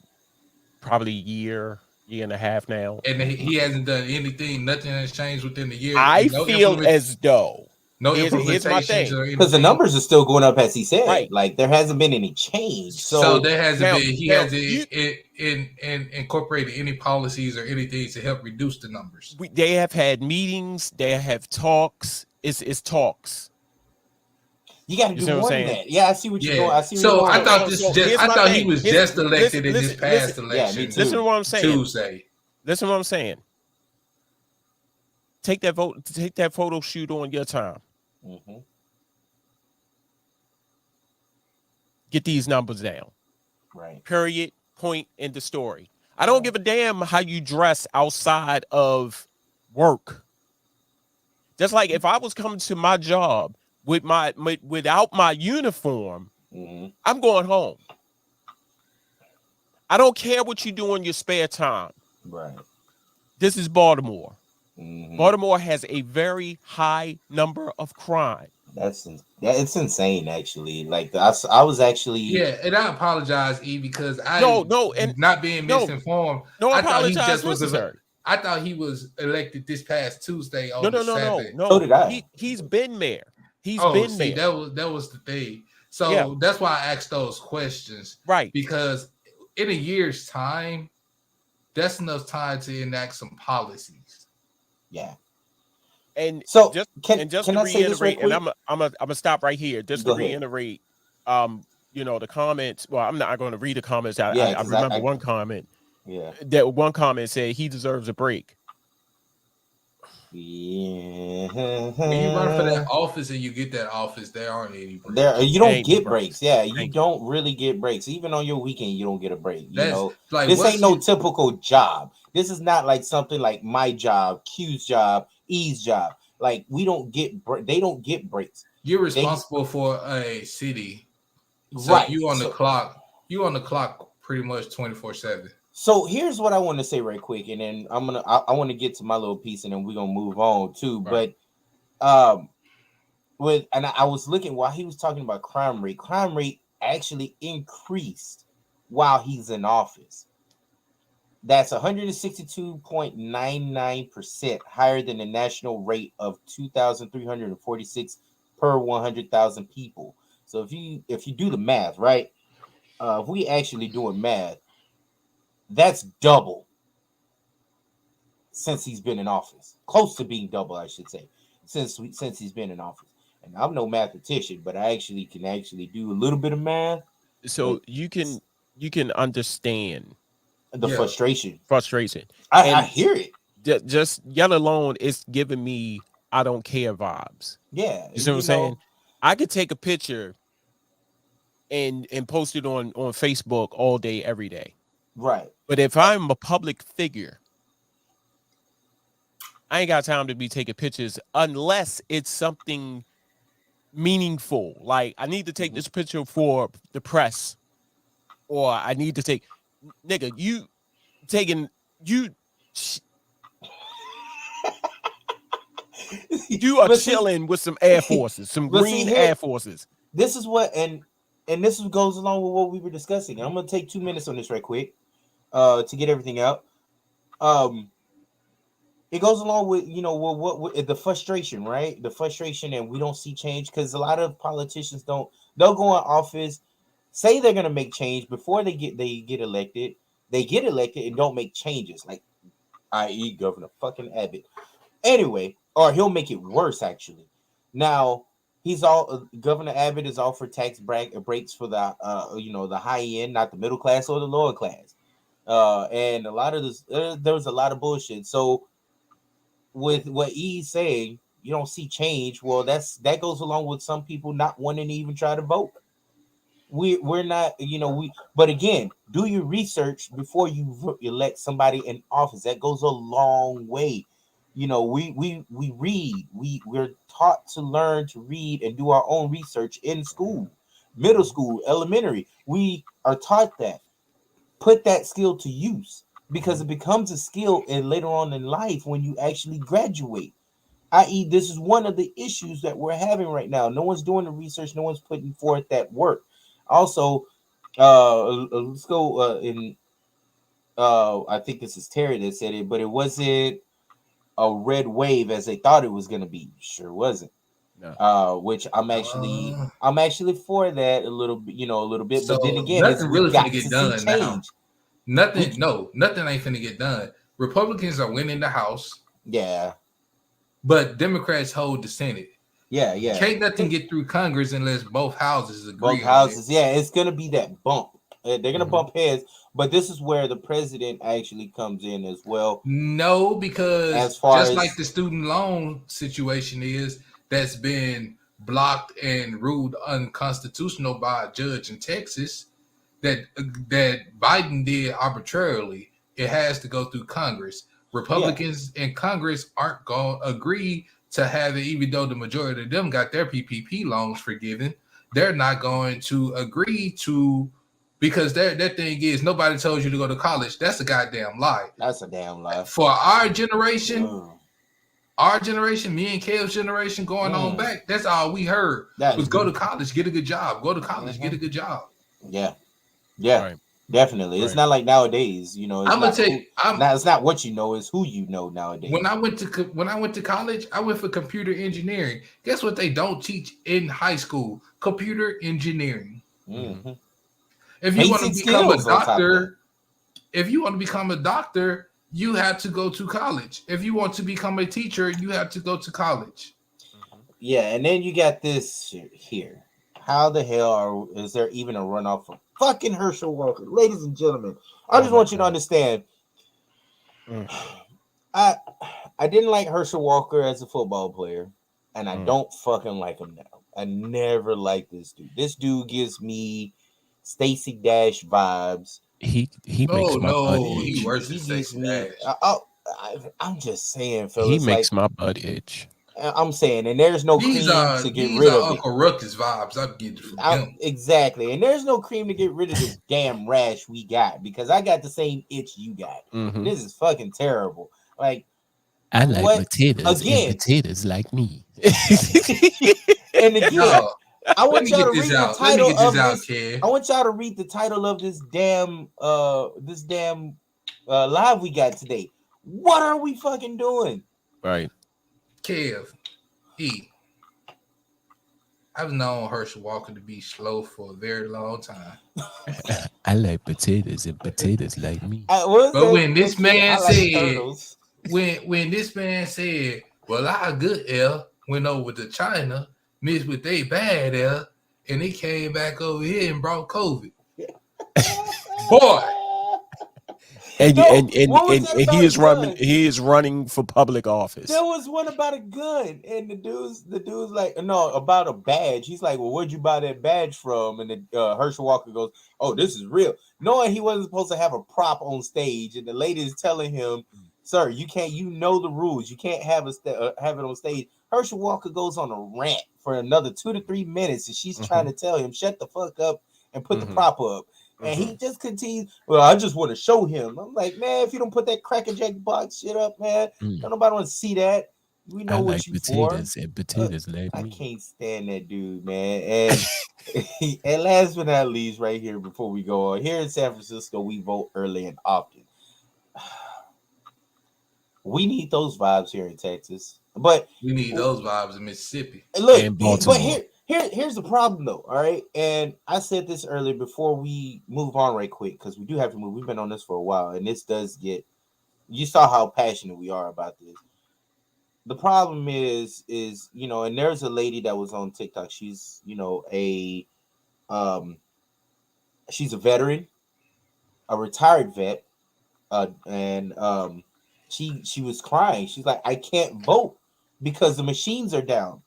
Speaker 3: probably year and a half now.
Speaker 2: And he hasn't done anything. Nothing has changed within the year.
Speaker 3: I
Speaker 2: No
Speaker 3: feel as though
Speaker 2: no
Speaker 3: here's my
Speaker 2: implementations
Speaker 3: thing.
Speaker 2: or
Speaker 1: Because the
Speaker 2: anything.
Speaker 1: numbers are still going up, as he said.
Speaker 3: Right.
Speaker 1: Like there hasn't been any change.
Speaker 2: So
Speaker 1: So
Speaker 2: there hasn't
Speaker 3: Now,
Speaker 2: been. He
Speaker 3: now
Speaker 2: hasn't
Speaker 3: you
Speaker 2: incorporated any policies or anything to help reduce the numbers.
Speaker 3: they have had meetings, they have talks. It's talks.
Speaker 1: you got to
Speaker 3: You
Speaker 1: do
Speaker 3: see what I'm
Speaker 1: more than
Speaker 3: saying?
Speaker 1: that. Yeah, I see what you're
Speaker 2: Yeah.
Speaker 1: going. I see where you're
Speaker 2: So
Speaker 1: going with that.
Speaker 3: So here's
Speaker 2: I
Speaker 3: my
Speaker 2: thought he
Speaker 3: thing.
Speaker 2: was just elected in this past
Speaker 1: Yeah, me
Speaker 2: election.
Speaker 1: too.
Speaker 3: Listen to what I'm saying.
Speaker 2: Tuesday.
Speaker 3: Listen to what I'm saying. Take that photo shoot on your time.
Speaker 1: Hmm.
Speaker 3: Get these numbers down.
Speaker 1: Right.
Speaker 3: Period. Point in the story. I don't give a damn how you dress outside of work. Just like if I was coming to my job without my uniform,
Speaker 1: Hmm.
Speaker 3: I'm going home. I don't care what you do in your spare time.
Speaker 1: Right.
Speaker 3: This is Baltimore.
Speaker 1: Hmm.
Speaker 3: Baltimore has a very high number of crime.
Speaker 1: It's insane actually. Like I was actually
Speaker 2: Yeah, and I apologize, E, because
Speaker 3: No,
Speaker 2: I
Speaker 3: no, and
Speaker 2: not being
Speaker 3: no,
Speaker 2: misinformed.
Speaker 3: no
Speaker 2: I thought he
Speaker 3: apologize
Speaker 2: just was.
Speaker 3: necessary.
Speaker 2: I thought he was elected this past Tuesday
Speaker 3: No,
Speaker 2: on the
Speaker 3: no, no, no,
Speaker 2: 7th.
Speaker 1: so
Speaker 3: no.
Speaker 1: did I.
Speaker 3: He's been there. He's
Speaker 2: Oh,
Speaker 3: been
Speaker 2: see,
Speaker 3: there.
Speaker 2: that was the thing.
Speaker 3: Yeah,
Speaker 2: So that's why I asked those questions
Speaker 3: right.
Speaker 2: because in a year's time, that's enough time to enact some policies.
Speaker 1: Yeah.
Speaker 3: And
Speaker 1: So
Speaker 3: just just
Speaker 1: can
Speaker 3: to
Speaker 1: I say this right
Speaker 3: reiterate, and
Speaker 1: quick?
Speaker 3: I'm gonna stop right here. Just to
Speaker 1: Go ahead.
Speaker 3: reiterate, the comments. Well, I'm not going to read the comments.
Speaker 1: Yeah,
Speaker 3: I
Speaker 1: because
Speaker 3: remember
Speaker 1: I
Speaker 3: one comment.
Speaker 1: yeah.
Speaker 3: That one comment said he deserves a break.
Speaker 1: Yeah.
Speaker 2: When you run for that office and you get that office, there aren't any
Speaker 1: There
Speaker 2: breaks.
Speaker 1: you don't
Speaker 3: Ain't no
Speaker 1: get
Speaker 3: breaks.
Speaker 1: breaks. Yeah, you
Speaker 3: Thank you.
Speaker 1: don't really get breaks. Even on your weekend, you don't get a break.
Speaker 2: That's like
Speaker 1: This
Speaker 2: once
Speaker 1: ain't no
Speaker 2: you
Speaker 1: typical job. This is not like something like my job, Q's job, E's job. Like we don't get they don't get breaks.
Speaker 2: you're
Speaker 1: They
Speaker 2: responsible for a city. So
Speaker 1: right.
Speaker 2: you on the clock pretty much 24/7.
Speaker 1: So here's what I want to say right quick, and then I want to get to my little piece, and then we're gonna move on too.
Speaker 2: Right.
Speaker 1: But I was looking while he was talking about crime rate. Crime rate actually increased while he's in office. That's 162.99% higher than the national rate of 2,346 per 100,000 people. So if you do the math, right? If we actually doing math, that's double since he's been in office. Close to being double, I should say, since he's been in office. And I'm no mathematician, but I actually can do a little bit of math.
Speaker 3: So
Speaker 1: But
Speaker 3: you can understand
Speaker 1: the
Speaker 2: Yeah.
Speaker 3: frustration,
Speaker 1: I
Speaker 3: and
Speaker 1: hear it.
Speaker 3: just yet alone, it's giving me I don't care vibes.
Speaker 1: Yeah,
Speaker 3: You see what I'm saying? I could take a picture and post it on Facebook all day, every day.
Speaker 1: right.
Speaker 3: But if I'm a public figure, I ain't got time to be taking pictures unless it's something meaningful. Like I need to take
Speaker 1: Mhm.
Speaker 3: this picture for the press, or I need to take nigga, you taking you You are
Speaker 1: But see,
Speaker 3: chilling with some Air Forces, some
Speaker 1: but see
Speaker 3: green
Speaker 1: here,
Speaker 3: Air Forces.
Speaker 1: this is what and this goes along with what we were discussing. I'm gonna take 2 minutes on this right quick, to get everything out. Um, it goes along with what the frustration, right? The frustration, and we don't see change because a lot of politicians don't. They'll go in office, say they're gonna make change before they get elected. They get elected and don't make changes, like i.e. Governor fucking Abbott. Anyway, or he'll make it worse actually. Now he's all Governor Abbott is all for tax breaks for the the high end, not the middle class or the lower class. And a lot of this, there was a lot of bullshit. So with what he's saying, you don't see change. Well, that goes along with some people not wanting to even try to vote. We're not, but again, do your research before you elect somebody in office. That goes a long way. We read, we're taught to learn to read and do our own research in school, middle school, elementary. We are taught that. Put that skill to use, because it becomes a skill and later on in life when you actually graduate. I.e., this is one of the issues that we're having right now. No one's doing the research, no one's putting forth that work. Also, let's go in. I think this is Terry that said it, but it wasn't a red wave as they thought it was going to be. Sure wasn't.
Speaker 3: No.
Speaker 1: Which I'm actually for that a little bit, a little bit. But then
Speaker 2: So
Speaker 1: again,
Speaker 2: nothing
Speaker 1: we
Speaker 2: really finna
Speaker 1: got
Speaker 2: get
Speaker 1: to see
Speaker 2: done now.
Speaker 1: change.
Speaker 2: Nothing ain't finna get done. Republicans are winning the House,
Speaker 1: Yeah,
Speaker 2: but Democrats hold the Senate.
Speaker 1: yeah, yeah.
Speaker 2: Can't nothing get through Congress unless both houses
Speaker 1: Both
Speaker 2: agree on it.
Speaker 1: houses. Yeah, it's gonna be that bump. They're gonna
Speaker 3: Mhm.
Speaker 1: bump heads, but this is where the president actually comes in as well.
Speaker 2: No, because
Speaker 1: As far
Speaker 2: just like
Speaker 1: as
Speaker 2: the student loan situation that's been blocked and ruled unconstitutional by a judge in Texas, that Biden did arbitrarily. It has to go through Congress. Republicans in Congress aren't going to agree to have it, even though the majority of them got their PPP loans forgiven. They're not going to agree to, because their thing is nobody tells you to go to college. That's a goddamn lie.
Speaker 1: that's a damn lie.
Speaker 2: For our generation,
Speaker 1: Mm.
Speaker 2: me and Kale's generation going on
Speaker 1: Mm.
Speaker 2: back, that's all we heard
Speaker 1: That
Speaker 2: was go to college, get a good job. Go to college, get a
Speaker 1: Mhm.
Speaker 2: good job.
Speaker 1: Yeah, yeah,
Speaker 3: Right.
Speaker 1: definitely. It's
Speaker 3: Right.
Speaker 1: not like nowadays. It's
Speaker 2: I'm gonna
Speaker 1: not
Speaker 2: tell
Speaker 1: who.
Speaker 2: you, I'm
Speaker 1: It's not what you know. It's who you know nowadays.
Speaker 2: when I went to college, I went for computer engineering. Guess what they don't teach in high school? Computer engineering.
Speaker 3: Mhm.
Speaker 1: Hmm.
Speaker 2: If you want to
Speaker 1: Basic
Speaker 2: become a
Speaker 1: skills on top of that.
Speaker 2: doctor, if you want to become a doctor, you have to go to college. If you want to become a teacher, you have to go to college.
Speaker 3: Mhm.
Speaker 1: Yeah, and then you got this shit here. How the hell is there even a runoff for fucking Herschel Walker? Ladies and gentlemen, I
Speaker 3: Oh
Speaker 1: just
Speaker 3: my
Speaker 1: want you to
Speaker 3: God.
Speaker 1: understand.
Speaker 3: Mm.
Speaker 1: I I didn't like Herschel Walker as a football player, and I
Speaker 3: Mm.
Speaker 1: don't fucking like him now. I never liked this dude. This dude gives me Stacy Dash vibes.
Speaker 3: He
Speaker 2: Oh
Speaker 3: makes my butt
Speaker 2: no, he
Speaker 3: itch.
Speaker 2: worse than
Speaker 1: He gives
Speaker 2: Stacey
Speaker 1: me.
Speaker 2: Dash.
Speaker 1: I'm just saying,
Speaker 3: He
Speaker 1: fellas. Like
Speaker 3: makes my butt itch.
Speaker 1: I'm saying, and there's no cream to get
Speaker 2: These
Speaker 1: rid
Speaker 2: are
Speaker 1: of it.
Speaker 2: Uncle Ruckus vibes I'm getting from him.
Speaker 1: Exactly, and there's no cream to get rid of this damn rash we got because I got the same itch you got, and
Speaker 3: Hmm.
Speaker 1: this is fucking terrible. Like
Speaker 3: I like
Speaker 1: what
Speaker 3: potatoes, and
Speaker 1: again?
Speaker 3: potatoes like me.
Speaker 1: And again,
Speaker 2: No,
Speaker 1: I
Speaker 2: let
Speaker 1: want
Speaker 2: me
Speaker 1: y'all
Speaker 2: get
Speaker 1: to
Speaker 2: this
Speaker 1: read the
Speaker 2: out. Let me
Speaker 1: title
Speaker 2: get this
Speaker 1: of
Speaker 2: out,
Speaker 1: this.
Speaker 2: kid.
Speaker 1: I want y'all to read the title of this damn live we got today. What are we fucking doing?
Speaker 3: Right.
Speaker 2: Kev, E. I've known Herschel Walker to be slow for a very long time.
Speaker 3: I like potatoes, and potatoes like me.
Speaker 1: What was
Speaker 2: But
Speaker 1: that
Speaker 2: when
Speaker 1: the
Speaker 2: this
Speaker 1: kid? I
Speaker 2: man
Speaker 1: like
Speaker 2: said,
Speaker 1: turtles.
Speaker 2: when this man said, well, our good air went over to China, mixed with they bad air, and they came back over here and brought COVID. Boy,
Speaker 3: And
Speaker 1: No, what was that
Speaker 3: and
Speaker 1: about a gun?
Speaker 3: he is running for public
Speaker 1: There
Speaker 3: office.
Speaker 1: was one about a gun, and the dude's like, no, about a badge. He's like, well, where'd you buy that badge from? And the Herschel Walker goes, oh, this is real, knowing he wasn't supposed to have a prop on stage, and the lady is telling him, sir, you can't. You know the rules. You can't have have it on stage. Herschel Walker goes on a rant for another 2 to 3 minutes, and she's trying
Speaker 3: Hmm.
Speaker 1: to tell him, shut the fuck up and put the
Speaker 3: Hmm.
Speaker 1: prop up. And
Speaker 3: Hmm.
Speaker 1: he just continues. Well, I just want to show him. I'm like, man, if you don't put that Cracker Jack box shit up, man, don't nobody want to see that. We
Speaker 3: I
Speaker 1: know
Speaker 3: like
Speaker 1: what you for.
Speaker 3: potatoes and potatoes like
Speaker 1: I
Speaker 3: me.
Speaker 1: can't stand that dude, man. And and last but not least, right here before we go on, here in San Francisco, we vote early and often. We need those vibes here in Texas. But
Speaker 2: We need those vibes in Mississippi.
Speaker 1: look,
Speaker 3: And
Speaker 1: but
Speaker 3: Baltimore.
Speaker 1: here's the problem though. All right, and I said this earlier before we move on right quick because we do have to move. We've been on this for a while, and this does get. You saw how passionate we are about this. The problem is and there's a lady that was on TikTok. She's a um she's a veteran, a retired vet, and she was crying. She's like, I can't vote because the machines are down.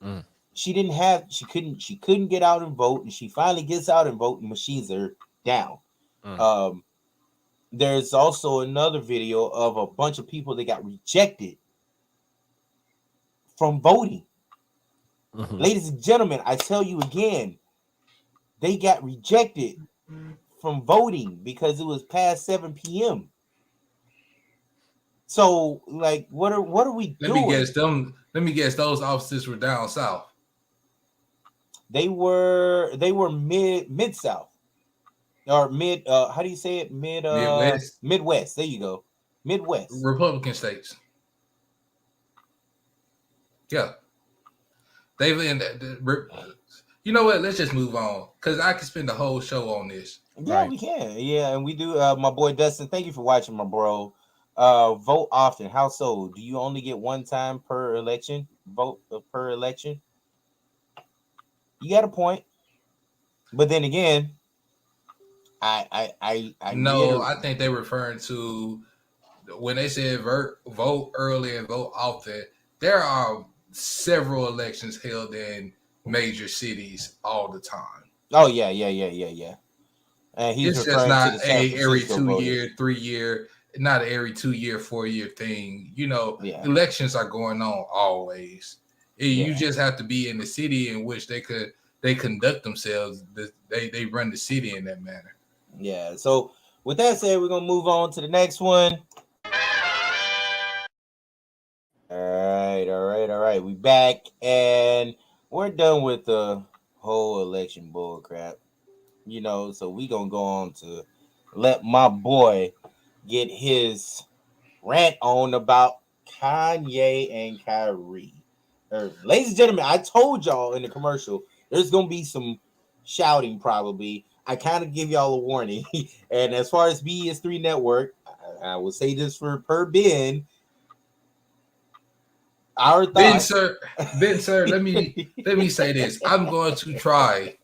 Speaker 3: Mm,
Speaker 1: She couldn't get out and vote, and she finally gets out and vote, and machines are down.
Speaker 3: mm,
Speaker 1: Um, there's also another video of a bunch of people that got rejected from voting.
Speaker 3: mhm.
Speaker 1: Ladies and gentlemen, I tell you again, they got rejected from voting because it was past 7 p.m. So, like, what are we
Speaker 2: Let me
Speaker 1: doing?
Speaker 2: guess them. Let me guess those officers were down south.
Speaker 1: They were mid south or mid. How do you say it?
Speaker 2: Midwest,
Speaker 1: Midwest. There you go. Midwest.
Speaker 2: Republican states. Yeah, they've in. You know what? Let's just move on because I could spend the whole show on this.
Speaker 1: Yeah,
Speaker 3: Right.
Speaker 1: we can. Yeah, and we do. My boy Dustin, thank you for watching, my bro. Vote often. How so? Do you only get one time per election? Vote per election. You got a point, but then again, I
Speaker 2: No, I
Speaker 1: reiterate.
Speaker 2: think they're referring to when they said vote early and vote often. There are several elections held in major cities all the time.
Speaker 1: Oh yeah. And he's
Speaker 2: It's just
Speaker 1: referring to
Speaker 2: not
Speaker 1: the San
Speaker 2: a every
Speaker 1: Francisco
Speaker 2: 2 year,
Speaker 1: voters.
Speaker 2: 3 year, not every 2 year, 4 year thing.
Speaker 1: Yeah,
Speaker 2: Elections are going on always. You
Speaker 1: yeah.
Speaker 2: just have to be in the city in which they conduct themselves. They run the city in that manner.
Speaker 1: Yeah. So with that said, we're gonna move on to the next one. All right. We back and we're done with the whole election bull crap. So we gonna go on to let my boy get his rant on about Kanye and Kyrie. Ladies and gentlemen, I told y'all in the commercial there's gonna be some shouting probably. I kind of give y'all a warning. And as far as BS3 Network, I will say this for per bin, our
Speaker 2: Ben
Speaker 1: thoughts.
Speaker 2: sir, Ben sir, let me say this. I'm going to try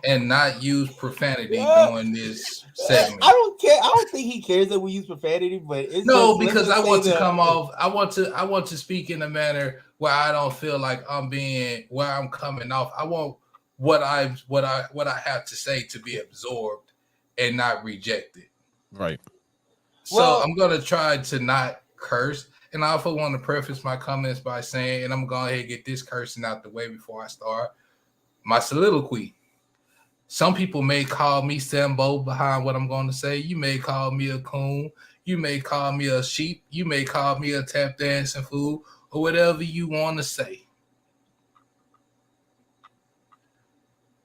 Speaker 2: and not use profanity
Speaker 1: Yeah,
Speaker 2: during this
Speaker 1: I
Speaker 2: segment.
Speaker 1: don't care. I don't think he cares that we use profanity, but it's
Speaker 2: No,
Speaker 1: just let's
Speaker 2: because I
Speaker 1: just say
Speaker 2: want to
Speaker 1: the
Speaker 2: come off. I want to speak in a manner where I don't feel like where I'm coming off. I want what I have to say to be absorbed and not rejected.
Speaker 3: Right.
Speaker 2: So
Speaker 1: well,
Speaker 2: I'm gonna try to not curse. And I also want to preface my comments by saying, and I'm going to get this cursing out the way before I start my soliloquy. Some people may call me Sambo behind what I'm going to say. You may call me a coon. You may call me a sheep. You may call me a tap dancing fool or whatever you want to say.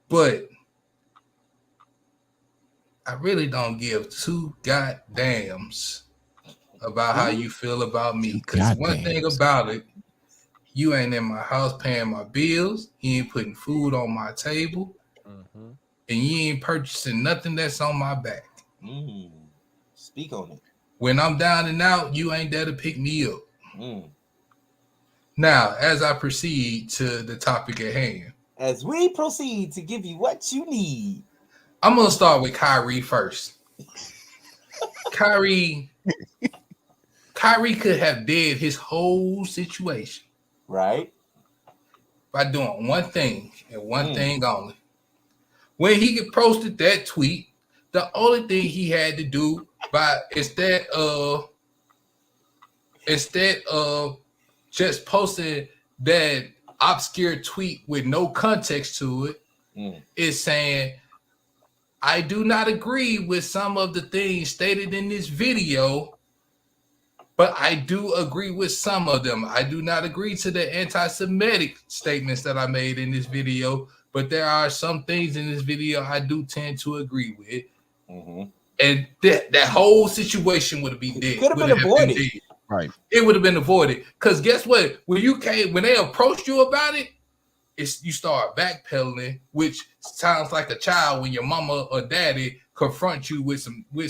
Speaker 2: But I really don't give two goddams about how
Speaker 1: who?
Speaker 2: you feel about me.
Speaker 3: Two
Speaker 2: Because one thing
Speaker 3: goddams.
Speaker 2: about it, you ain't in my house paying my bills. You ain't putting food on my table.
Speaker 3: Mhm.
Speaker 2: And you ain't purchasing nothing that's on my back.
Speaker 1: Mm, speak on it.
Speaker 2: When I'm down and out, you ain't there to pick me up.
Speaker 1: Mm.
Speaker 2: Now, as I proceed to the topic at hand,
Speaker 1: As we proceed to give you what you need,
Speaker 2: I'm gonna start with Kyrie first. Kyrie, Kyrie could have did his whole situation
Speaker 1: right?
Speaker 2: by doing one thing and one
Speaker 1: Mm.
Speaker 2: thing only. When he posted that tweet, the only thing he had to do by instead of just posting that obscure tweet with no context to it,
Speaker 1: Mm.
Speaker 2: is saying, I do not agree with some of the things stated in this video, But I do agree with some of them. I do not agree to the anti-Semitic statements that I made in this video, but there are some things in this video I do tend to agree with.
Speaker 1: Mm-hmm.
Speaker 2: And that whole situation would have been dead.
Speaker 1: Could have been avoided.
Speaker 3: Right.
Speaker 2: It would have been avoided. Because guess what? When they approached you about it, you start backpedaling, which sounds like a child when your mama or daddy confront you with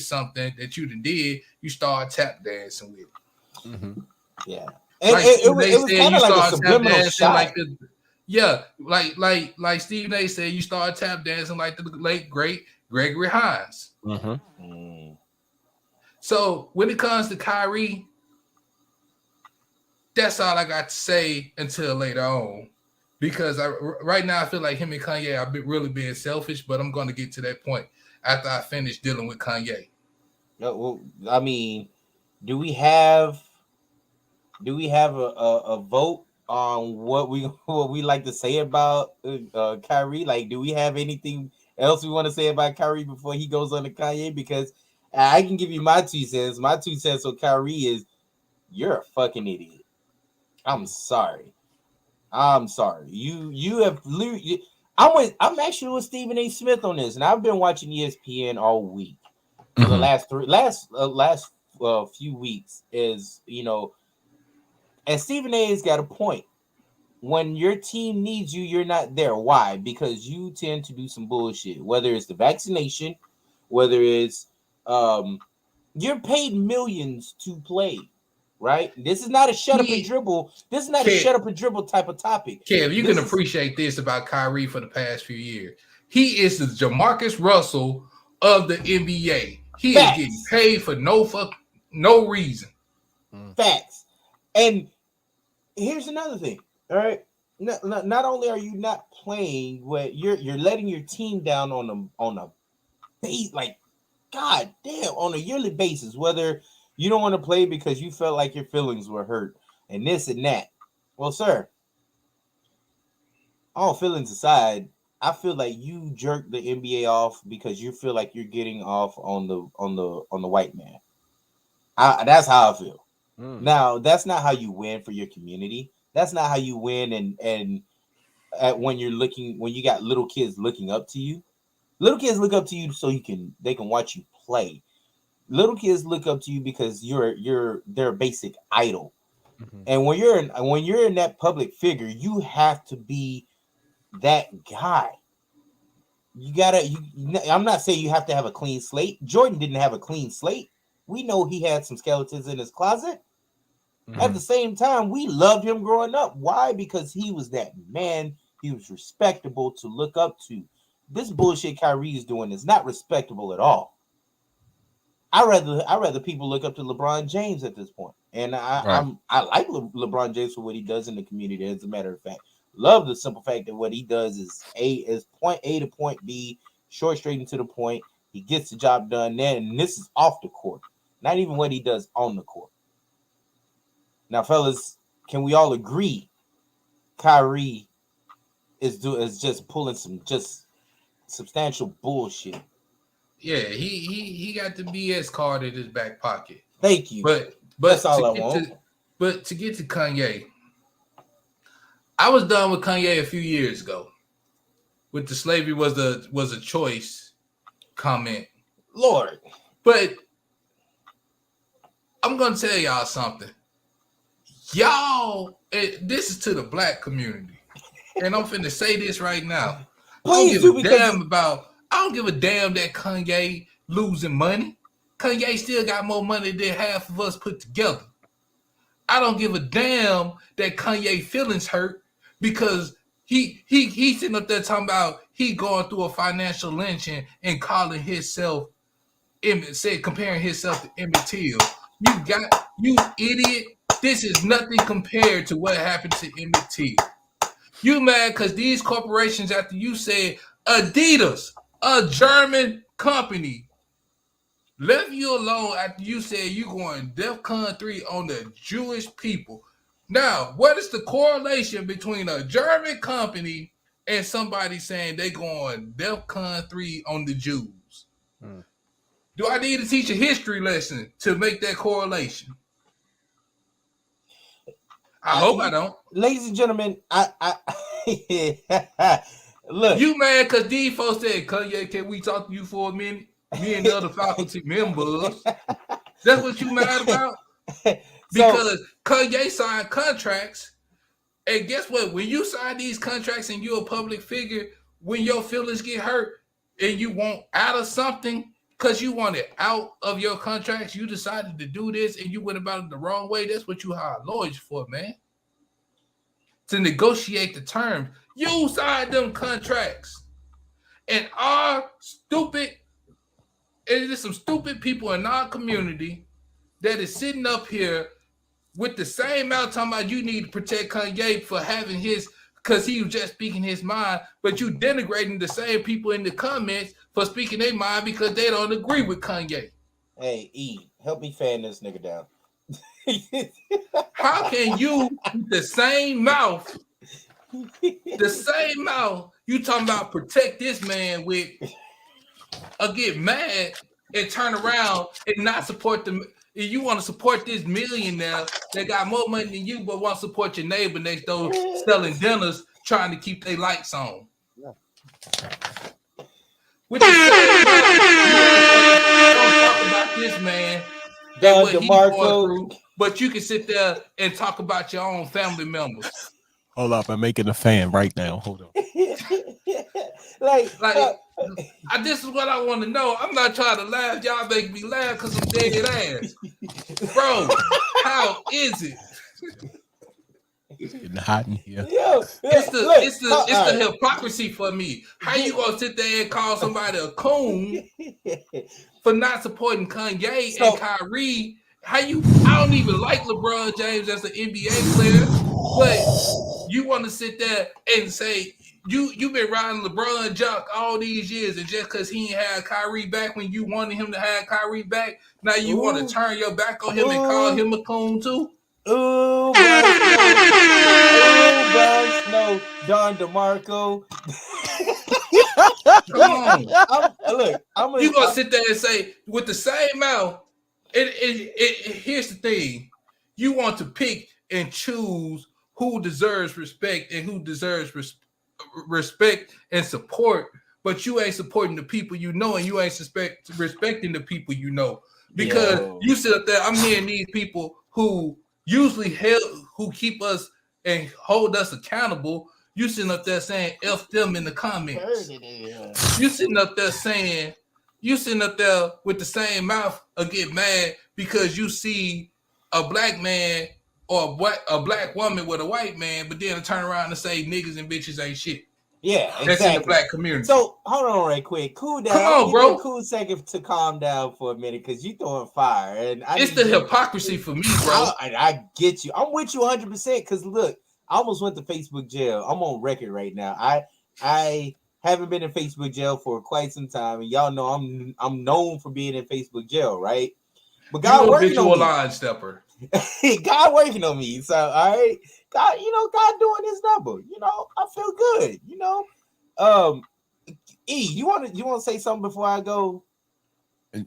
Speaker 2: something that you did. You start tap dancing with it.
Speaker 3: Mm-hmm.
Speaker 1: Yeah, and like it was kind of like a subliminal shot.
Speaker 2: Like Stephen A. said, you start tap dancing like the late great Gregory Hines.
Speaker 3: Mm-hmm.
Speaker 2: So when it comes to Kyrie, that's all I got to say until later on. Because right now I feel like him and Kanye are really being selfish, but I'm going to get to that point after I finish dealing with Kanye.
Speaker 1: Well, I mean, do we have a vote on what we like to say about Kyrie? Like, do we have anything else we want to say about Kyrie before he goes on to Kanye? Because I can give you my 2 cents. My 2 cents on Kyrie is you're a fucking idiot. I'm sorry. You have literally. I'm actually with Stephen A. Smith on this, and I've been watching ESPN all week for the last few weeks. Is and Stephen A. has got a point. When your team needs you, you're not there. Why? Because you tend to do some bullshit. Whether it's the vaccination, whether it's you're paid millions to play. Right? This is not a shut up and dribble. This is not a shut up and dribble type of topic.
Speaker 2: Kev, you can appreciate this about Kyrie for the past few years. He is the Jamarcus Russell of the NBA. He is getting paid for no reason.
Speaker 1: Facts. And here's another thing. All right. Not only are you not playing, what you're letting your team down on a base, like, god damn, on a yearly basis, whether you don't want to play because you felt like your feelings were hurt and this and that. Well, sir, all feelings aside, I feel like you jerked the NBA off because you feel like you're getting off on the white man. That's how I feel. Now, that's not how you win for your community. That's not how you win and when you got little kids looking up to you. Little kids look up to you so they can watch you play. Little kids look up to you because you're their basic idol. Mm-hmm. And when you're in that public figure, you have to be that guy. I'm not saying you have to have a clean slate. Jordan didn't have a clean slate. We know he had some skeletons in his closet. Mm-hmm. At the same time, we loved him growing up. Why? Because he was that man. He was respectable to look up to. This bullshit Kyrie is doing is not respectable at all. I rather people look up to LeBron James at this point, and I like LeBron James for what he does in the community. As a matter of fact, love the simple fact that what he does is point A to point B, short, straight and to the point. He gets the job done then, and this is off the court, not even what he does on the court. Now, fellas, can we all agree Kyrie is just pulling some just substantial bullshit?
Speaker 2: Yeah, he got the BS card in his back pocket.
Speaker 1: Thank you.
Speaker 2: But
Speaker 1: that's all I want.
Speaker 2: But to get to Kanye, I was done with Kanye a few years ago with the slavery was a choice comment.
Speaker 1: Lord.
Speaker 2: But I'm gonna tell y'all something. Y'all, this is to the black community. And I'm finna say this right now.
Speaker 1: Please
Speaker 2: I don't give a damn that Kanye losing money. Kanye still got more money than half of us put together. I don't give a damn that Kanye feelings hurt because he sitting up there talking about he going through a financial lynching and calling himself comparing himself to Emmett Till. You idiot. This is nothing compared to what happened to Emmett Till. You mad because these corporations, after you said Adidas, a German company, left you alone after you said you going DEFCON 3 on the Jewish people. Now, what is the correlation between a German company and somebody saying they going DEFCON 3 on the Jews? Do I need to teach a history lesson to make that correlation? I hope I don't.
Speaker 1: Ladies and gentlemen, I look.
Speaker 2: You mad because these folks said, Kanye, can we talk to you for a minute? Me and the other faculty members. That's what you mad about? Because Kanye signed contracts. And guess what? When you sign these contracts and you're a public figure, when your feelings get hurt and you want out of something because you wanted out of your contracts, you decided to do this and you went about it the wrong way. That's what you hired lawyers for, man. To negotiate the terms. You signed them contracts. And our stupid, it is some stupid people in our community that is sitting up here with the same amount talking about you need to protect Kanye for having his, because he was just speaking his mind, but you denigrating the same people in the comments for speaking their mind because they don't agree with Kanye.
Speaker 1: Hey, E, help me fan this nigga down.
Speaker 2: How can you, with the same mouth, you talking about protect this man with, get mad and turn around and not support them? You want to support this millionaire that got more money than you, but want to support your neighbor next door selling dinners, trying to keep their lights on. Yeah. With the same you don't talk about this man and what he's going through, but you can sit there and talk about your own family members.
Speaker 3: Hold up, I'm making a fan right now. Hold on.
Speaker 2: This is what I want to know. I'm not trying to laugh. Y'all make me laugh because I'm dead ass. Bro, how is it?
Speaker 3: It's getting hot in here.
Speaker 2: It's the hypocrisy for me. How you gonna sit there and call somebody a coon for not supporting Kanye and Kyrie? I don't even like LeBron James as an NBA player, but you want to sit there and say you've been riding LeBron jock all these years, and just because he ain't had Kyrie back when you wanted him to have Kyrie back, now you want to turn your back on him and call him a coon too?
Speaker 1: Ooh, Brian Snow, Don DeMarco.
Speaker 2: Come on. You gonna sit there and say with the same mouth, here's the thing. You want to pick and choose who deserves respect and who deserves respect and support, but you ain't supporting the people you know, and you ain't respecting the people you know. Because you sit up there, I'm hearing these people who usually who keep us and hold us accountable. You sitting up there saying F them in the comments. You sitting up there with the same mouth or get mad because you see a black man or a black woman with a white man, but then turn around and say niggas and bitches ain't shit.
Speaker 1: Yeah, exactly.
Speaker 2: That's in the black community.
Speaker 1: So hold on right quick. Cool down.
Speaker 2: Come on, bro.
Speaker 1: Cool second to calm down for a minute because you throwing fire. And
Speaker 2: it's the hypocrisy for me, bro.
Speaker 1: I get you. I'm with you 100% because look, I almost went to Facebook jail. I'm on record right now. I haven't been in Facebook jail for quite some time, and y'all know I'm known for being in Facebook jail, right? But God working on me.
Speaker 2: Line stepper.
Speaker 1: God working on me. So all right. God, God doing his number. I feel good. E, you want to say something before I go?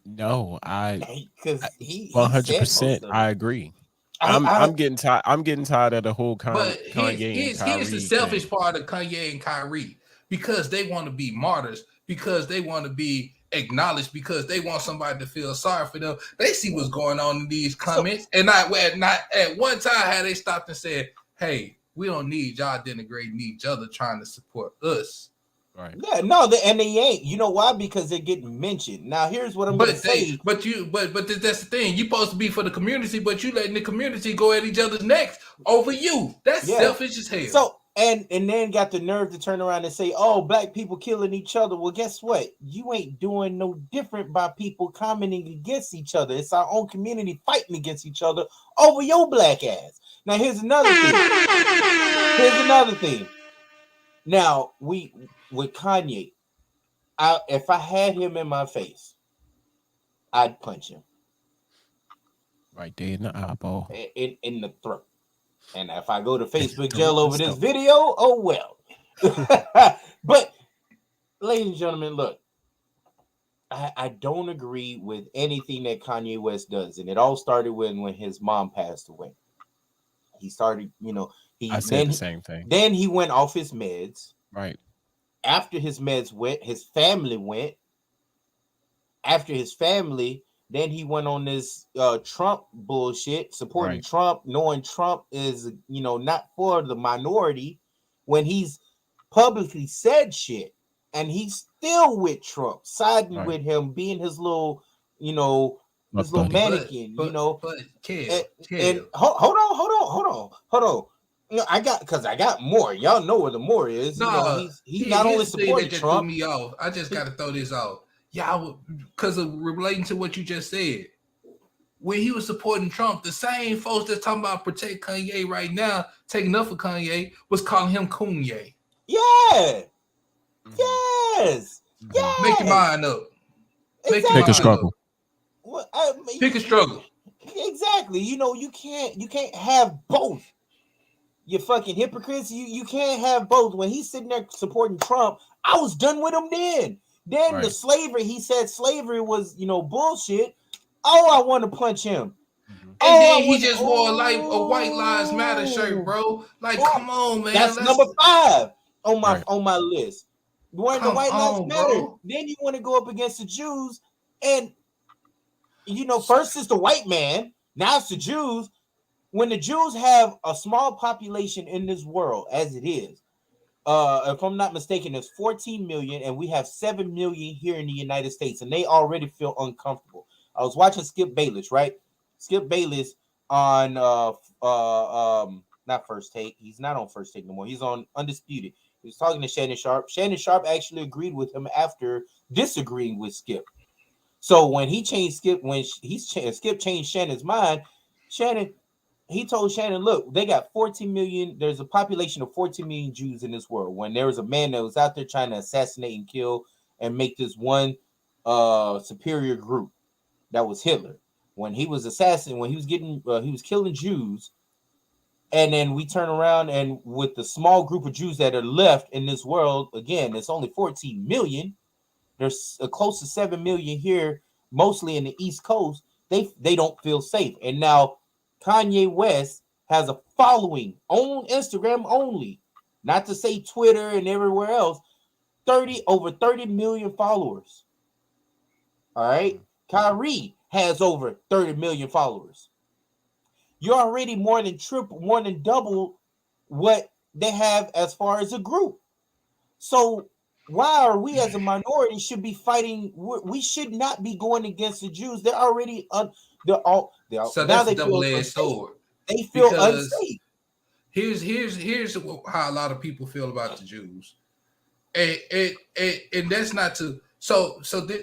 Speaker 3: No,
Speaker 1: because he
Speaker 3: 100%. I agree. I'm getting tired. I'm getting tired of the whole Kanye and Kyrie.
Speaker 2: Here's the selfish part of Kanye and Kyrie, because they want to be martyrs, because they want to be acknowledged, because they want somebody to feel sorry for them. They see what's going on in these comments, and not at one time had they stopped and said, "Hey, we don't need y'all denigrating each other, trying to support us."
Speaker 3: Right.
Speaker 1: Yeah, no, and they ain't. You know why? Because they're getting mentioned. Now, here's what I'm going to say.
Speaker 2: But that's the thing. You supposed to be for the community, but you letting the community go at each other's necks over you. That's selfish as hell.
Speaker 1: So, and then got the nerve to turn around and say, "Oh, black people killing each other." Well, guess what? You ain't doing no different by people commenting against each other. It's our own community fighting against each other over your black ass. Now, here's another thing. Now, with Kanye, if I had him in my face, I'd punch him.
Speaker 3: Right there in the eyeball.
Speaker 1: In the throat. And if I go to Facebook jail over this video, oh well. But, ladies and gentlemen, look, I don't agree with anything that Kanye West does. And it all started when his mom passed away. He started,
Speaker 3: I said the same thing.
Speaker 1: then he went off his meds.
Speaker 3: Right.
Speaker 1: After his meds went, his family went. After his family, then he went on this Trump bullshit, supporting
Speaker 3: Right.
Speaker 1: Trump, knowing Trump is, not for the minority, when he's publicly said shit, and he's still with Trump, siding
Speaker 3: Right.
Speaker 1: with him, being his little, you know,
Speaker 3: My
Speaker 1: his little
Speaker 3: buddy.
Speaker 1: mannequin,
Speaker 2: But
Speaker 1: and,
Speaker 2: Kev,
Speaker 1: and
Speaker 2: Kev.
Speaker 1: hold on. I got more. Y'all know where the more is.
Speaker 2: No,
Speaker 1: He not only
Speaker 2: here's the thing that
Speaker 1: supported
Speaker 2: just threw
Speaker 1: Trump.
Speaker 2: me off. I just got to throw this off. Y'all, because of relating to what you just said. When he was supporting Trump, the same folks that's talking about protect Kanye right now, taking up for Kanye, was calling him Kanye.
Speaker 1: Yeah.
Speaker 3: Mhm.
Speaker 1: Yes.
Speaker 3: Mhm.
Speaker 2: Make your
Speaker 1: Yes.
Speaker 2: mind up. Make your
Speaker 3: Pick a
Speaker 1: Exactly.
Speaker 2: mind up.
Speaker 3: struggle.
Speaker 1: Well,
Speaker 2: Pick a struggle.
Speaker 1: exactly. You can't have both. You fucking hypocrites. You can't have both. When he's sitting there supporting Trump, I was done with him then. Then the
Speaker 3: Right.
Speaker 1: slavery, he said slavery was, bullshit. Oh, I want to punch him.
Speaker 3: Mhm.
Speaker 2: And
Speaker 1: Oh, I
Speaker 2: then he
Speaker 1: want to.
Speaker 2: just wore a White Lives Matter shirt, bro. Like,
Speaker 1: Oh,
Speaker 2: come on, man.
Speaker 1: that's
Speaker 2: Let's
Speaker 1: number 5 on my
Speaker 3: Right.
Speaker 1: list. Wearing the
Speaker 2: come
Speaker 1: white lives
Speaker 2: on,
Speaker 1: matter.
Speaker 2: bro.
Speaker 1: Then you want to go up against the Jews, and first it's the white man, now it's the Jews. When the Jews have a small population in this world, as it is, if I'm not mistaken, it's 14 million, and we have 7 million here in the United States, and they already feel uncomfortable. I was watching Skip Bayless, right? Skip Bayless on not First Take. He's not on First Take no more. He's on Undisputed. He was talking to Shannon Sharp. Shannon Sharp actually agreed with him after disagreeing with Skip. So when he changed Skip, Skip changed Shannon's mind, Shannon he told Shannon, look, they got 14 million. There's a population of 14 million Jews in this world. When there was a man that was out there trying to assassinate and kill and make this one superior group, that was Hitler. When he was when he was he was killing Jews, and then we turn around and with the small group of Jews that are left in this world, again, it's only 14 million. There's close to 7 million here, mostly in the East Coast. They don't feel safe. And now Kanye West has a following on Instagram only, not to say Twitter and everywhere else. Over 30 million followers. All right. Kyrie has over 30 million followers. You're already more than double what they have as far as a group. So why are we as a minority should be fighting? We should not be going against the Jews. They're already they're
Speaker 2: So
Speaker 1: now
Speaker 2: that's a
Speaker 1: they feel
Speaker 2: double-edged
Speaker 1: unsafe.
Speaker 2: sword.
Speaker 1: They feel
Speaker 2: Because
Speaker 1: unsafe.
Speaker 2: here's how a lot of people feel about the Jews. And that's not to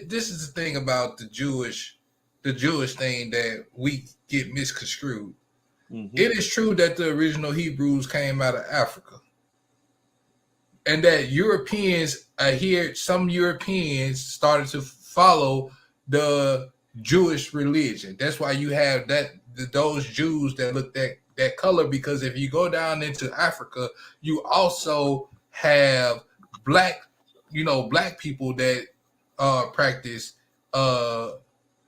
Speaker 2: this is the thing about the Jewish thing that we get misconstrued.
Speaker 1: Mm-hmm.
Speaker 2: It is true that the original Hebrews came out of Africa, and that Europeans here, some Europeans started to follow the Jewish religion. That's why you have those Jews that look that color, because if you go down into Africa, you also have black people that practice the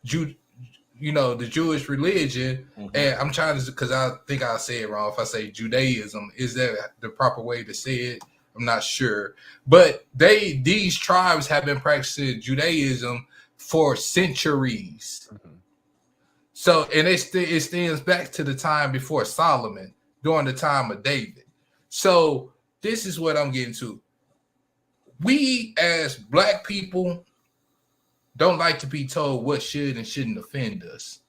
Speaker 2: Jewish religion.
Speaker 1: Mm-hmm.
Speaker 2: And I'm trying to, because I think I'll say it wrong if I say Judaism. Is that the proper way to say it? I'm not sure. But these tribes have been practicing Judaism for centuries.
Speaker 3: Mhm.
Speaker 2: So, and it stems back to the time before Solomon, during the time of David. So this is what I'm getting to. We as black people don't like to be told what should and shouldn't offend us.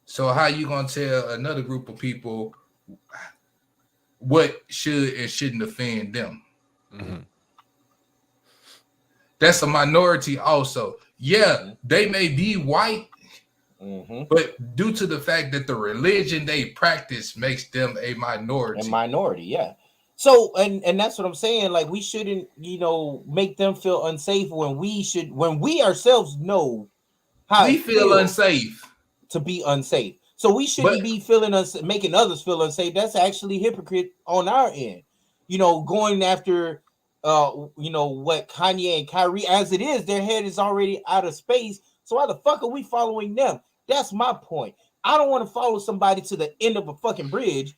Speaker 2: So how you gonna tell another group of people what should and shouldn't offend them?
Speaker 3: Mhm.
Speaker 2: That's a minority also. Yeah,
Speaker 1: Mm-hmm.
Speaker 2: they may be white,
Speaker 1: Mm-hmm.
Speaker 2: but due to the fact that the religion they practice makes them a minority.
Speaker 1: A minority, yeah. So and that's what I'm saying. Like we shouldn't, make them feel unsafe when we ourselves know how
Speaker 2: We
Speaker 1: it
Speaker 2: feel
Speaker 1: feels
Speaker 2: unsafe.
Speaker 1: to be unsafe. So we shouldn't
Speaker 2: But
Speaker 1: be making others feel unsafe. That's actually hypocrite on our end. Going after what Kanye and Kyrie, as it is, their head is already out of space. So why the fuck are we following them? That's my point. I don't want to follow somebody to the end of a fucking bridge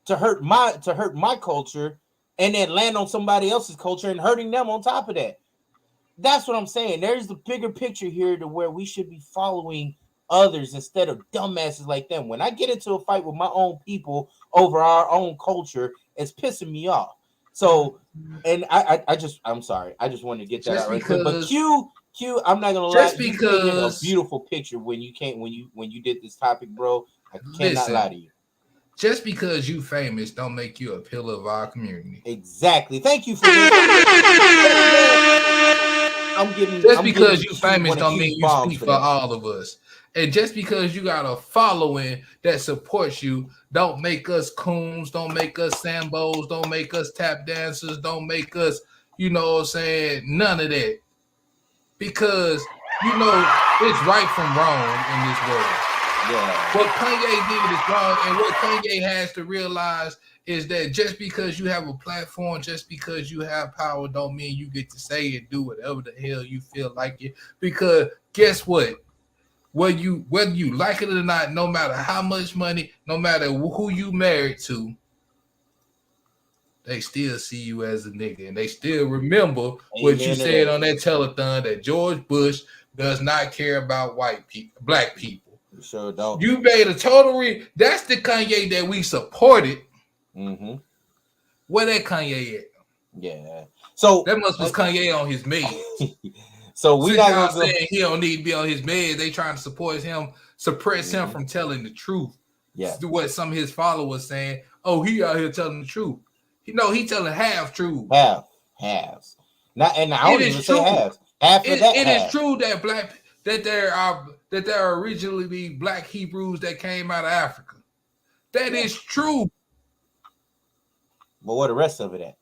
Speaker 1: to hurt my culture and then land on somebody else's culture and hurting them on top of that. That's what I'm saying. There's the bigger picture here to where we should be following others instead of dumbasses like them. When I get into a fight with my own people over our own culture, it's pissing me off. So, and I'm sorry. I just wanted to get that
Speaker 2: Just
Speaker 1: out right quick. But
Speaker 2: because,
Speaker 1: Q, I'm not gonna lie.
Speaker 2: just
Speaker 1: You painted a
Speaker 2: because,
Speaker 1: beautiful picture when you did this topic, bro. I cannot
Speaker 2: listen,
Speaker 1: lie to you.
Speaker 2: just because you famous don't make you a pillar of our community.
Speaker 1: Exactly. Thank you for that.
Speaker 2: Just
Speaker 1: I'm
Speaker 2: because
Speaker 1: giving
Speaker 2: you
Speaker 1: Q
Speaker 2: famous
Speaker 1: one of
Speaker 2: don't mean
Speaker 1: Q's
Speaker 2: you
Speaker 1: bombs
Speaker 2: speak
Speaker 1: for
Speaker 2: for
Speaker 1: that.
Speaker 2: all of us. And just because you got a following that supports you, don't make us coons, don't make us sambos, don't make us tap dancers, don't make us, you know what I'm saying, none of that. Because, you know, it's right from wrong in this world.
Speaker 1: Yeah.
Speaker 2: What Kanye did is wrong, and what Kanye has to realize is that just because you have a platform, just because you have power, don't mean you get to say and do whatever the hell you feel like it. Because guess what? Whether you like it or not, no matter how much money, no matter who you married to, they still see you as a nigga, and they still remember what you said on that telethon that George Bush does not care about white people, black people.
Speaker 1: Sure don't.
Speaker 2: You made a total that's the Kanye that we supported.
Speaker 1: Mm-hmm.
Speaker 2: Where that Kanye at?
Speaker 1: Yeah. So
Speaker 2: that must be Kanye on his meds.
Speaker 1: So we
Speaker 2: Since y'all saying he don't need to be on his meds, they trying to suppress him from telling the truth.
Speaker 1: Yeah.
Speaker 2: What some of his followers saying, oh, he out here telling the truth. He telling half truth.
Speaker 1: Halves. Not, and I don't even say halves. Half of that.
Speaker 2: It is true that there are originally black Hebrews that came out of Africa. That is true.
Speaker 1: But what the rest of it at?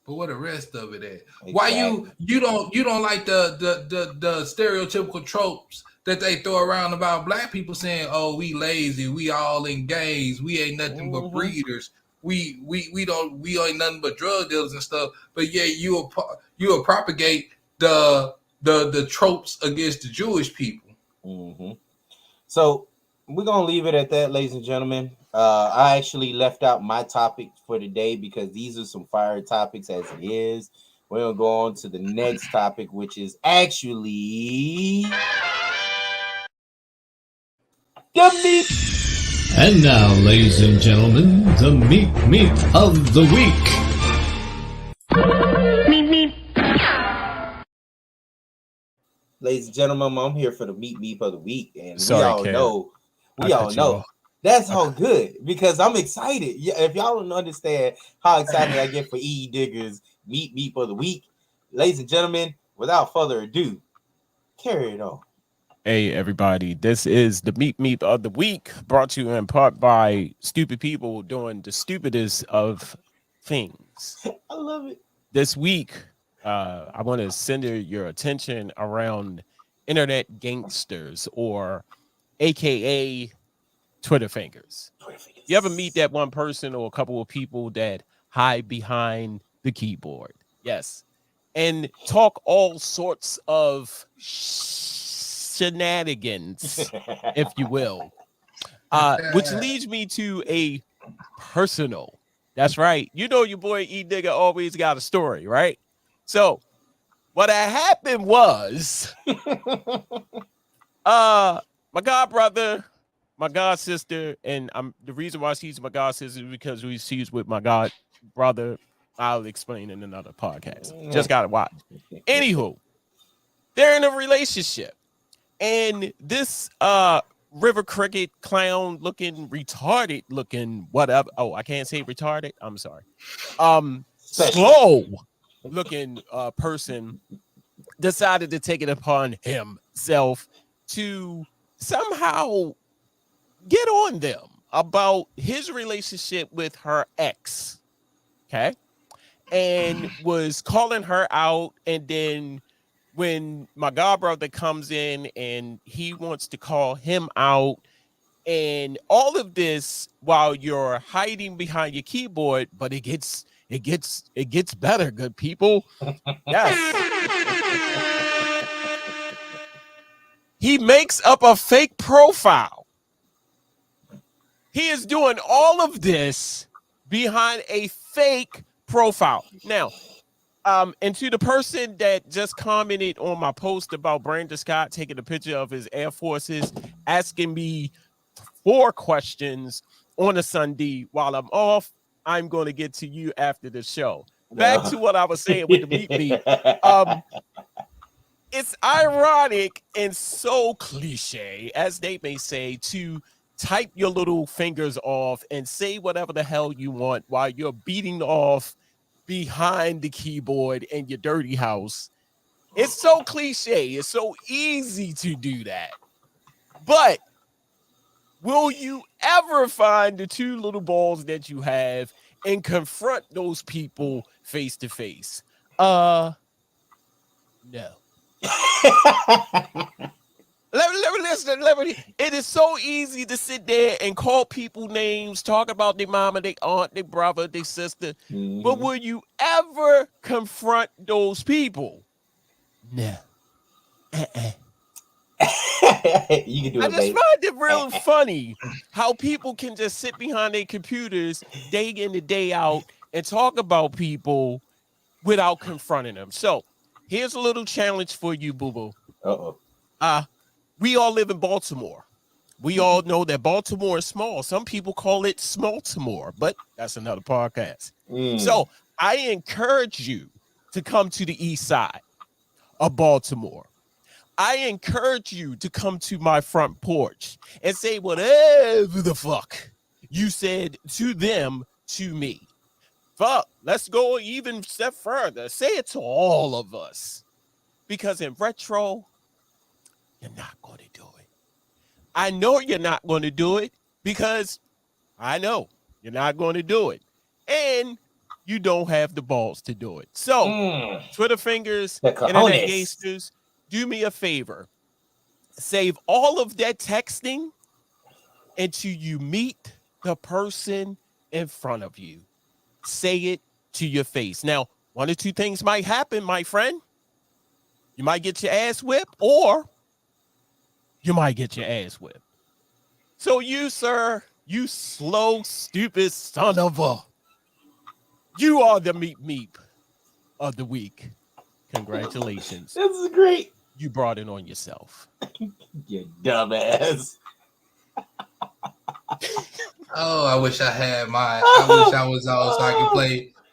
Speaker 2: Exactly. Why you don't like the stereotypical tropes that they throw around about black people saying, oh, we lazy, we all in gangs, we ain't nothing but breeders, we ain't nothing but drug dealers and stuff, but yeah, you will propagate the tropes against the Jewish people.
Speaker 1: Mm-hmm. So we're gonna leave it at that, ladies and gentlemen. I actually left out my topic for today because these are some fire topics as it is. We're gonna go on to the next topic, which is actually the meat.
Speaker 4: And now, ladies and gentlemen, the meat of the week.
Speaker 1: Ladies and gentlemen, I'm here for the meat of the week, and
Speaker 3: Sorry,
Speaker 1: we all know that's all good because I'm excited. Yeah, if y'all don't understand how excited I get for E. Digger's meat of the week, ladies and gentlemen, without further ado, carry it on.
Speaker 3: Hey everybody, this is the meat of the week, brought to you in part by stupid people doing the stupidest of things.
Speaker 1: I love it.
Speaker 3: This week, I want to center your attention around internet gangsters, or AKA Twitter fingers. You ever meet that one person or a couple of people that hide behind the keyboard? Yes. And talk all sorts of shenanigans, if you will. Which leads me to a personal. That's right. You know your boy E. Digger always got a story, right? So what had happened was my god brother, my god sister, and the reason why she's my god sister is because she's with my god brother. I'll explain in another podcast. Just gotta watch. Anywho, they're in a relationship, and this river cricket clown looking retarded looking whatever. Oh, I can't say retarded. I'm sorry. Slow looking person decided to take it upon himself to somehow get on them about his relationship with her ex. Okay. And was calling her out. And then when my godbrother comes in and he wants to call him out, and all of this while you're hiding behind your keyboard, but it gets better, good people. Yes. He makes up a fake profile He is doing all of this behind a fake profile. Now, and to the person that just commented on my post about Brandon Scott taking a picture of his Air Forces, asking me 4 questions on a Sunday while I'm off, I'm going to get to you after the show. Back
Speaker 1: No.
Speaker 3: to what I was saying with the meat. Um, it's ironic and so cliche, as they may say, to type your little fingers off and say whatever the hell you want while you're beating off behind the keyboard in your dirty house. It's so cliche. It's so easy to do that. But will you ever find the 2 little balls that you have and confront those people face to face? No. It is so easy to sit there and call people names, talk about their mama, their aunt, their brother, their sister.
Speaker 1: Mhm.
Speaker 3: But will you ever confront those people? No.
Speaker 1: You can do
Speaker 3: I
Speaker 1: it,
Speaker 3: just
Speaker 1: babe.
Speaker 3: find it real funny how people can just sit behind their computers day in and day out and talk about people without confronting them. So here's a little challenge for you, boo boo.
Speaker 1: Uh-oh.
Speaker 3: We all live in Baltimore. We all know that Baltimore is small. Some people call it Smaltimore, but that's another podcast. So I encourage you to come to the east side of Baltimore. I encourage you to come to my front porch and say whatever the fuck you said to them to me. Fuck, let's go even step further. Say it to all of us. Because in retro, you're not going to do it. I know you're not going to do it because I know you're not going to do it. And you don't have the balls to do it. So, Twitter fingers,
Speaker 1: The
Speaker 3: internet
Speaker 1: cojones.
Speaker 3: gangsters, do me a favor. Save all of that texting until you meet the person in front of you. Say it to your face. Now, 1 or 2 things might happen, my friend. You might get your ass whipped, or you might get your ass whipped. So you, sir, you slow, stupid son of a, you are the meep of the week. Congratulations.
Speaker 1: This is great.
Speaker 3: You brought it on yourself.
Speaker 1: You dumbass.
Speaker 2: Oh, I wish I had my. I wish I was out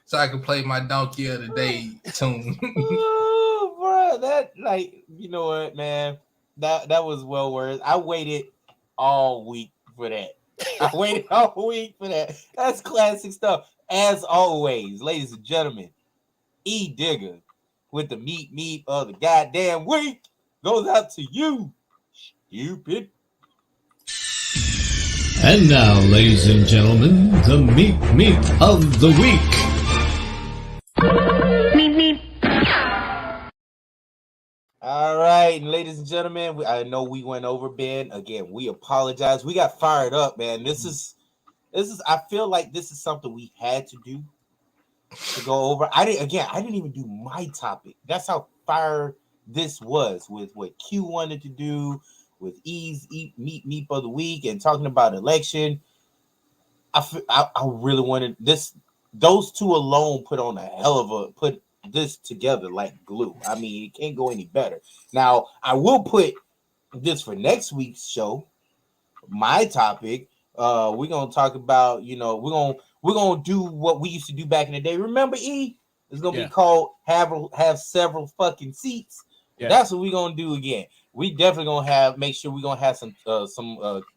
Speaker 2: so I could play my Donkey of the Day tune.
Speaker 1: Oh, bro, that, like, you know what, man? That was well worth. I waited all week for that. I waited all week for that. That's classic stuff. As always, ladies and gentlemen, E Digger with the meat of the goddamn week goes out to you, stupid.
Speaker 4: And now, ladies and gentlemen, the meat of the week.
Speaker 1: All right, and ladies and gentlemen, I know we went over, Ben. Again, we apologize. We got fired up, man. This is. I feel like this is something we had to do to go over. I didn't even do my topic. That's how fire this was with what Q wanted to do with E's meat of the week and talking about election. I really wanted this. Those 2 alone put this together like glue. I mean, it can't go any better. Now, I will put this for next week's show. My topic. We're gonna talk about, we're gonna do what we used to do back in the day. Remember, E? It's gonna be called have several fucking seats. Yeah. That's what we're gonna do again. We definitely gonna make sure we're gonna have some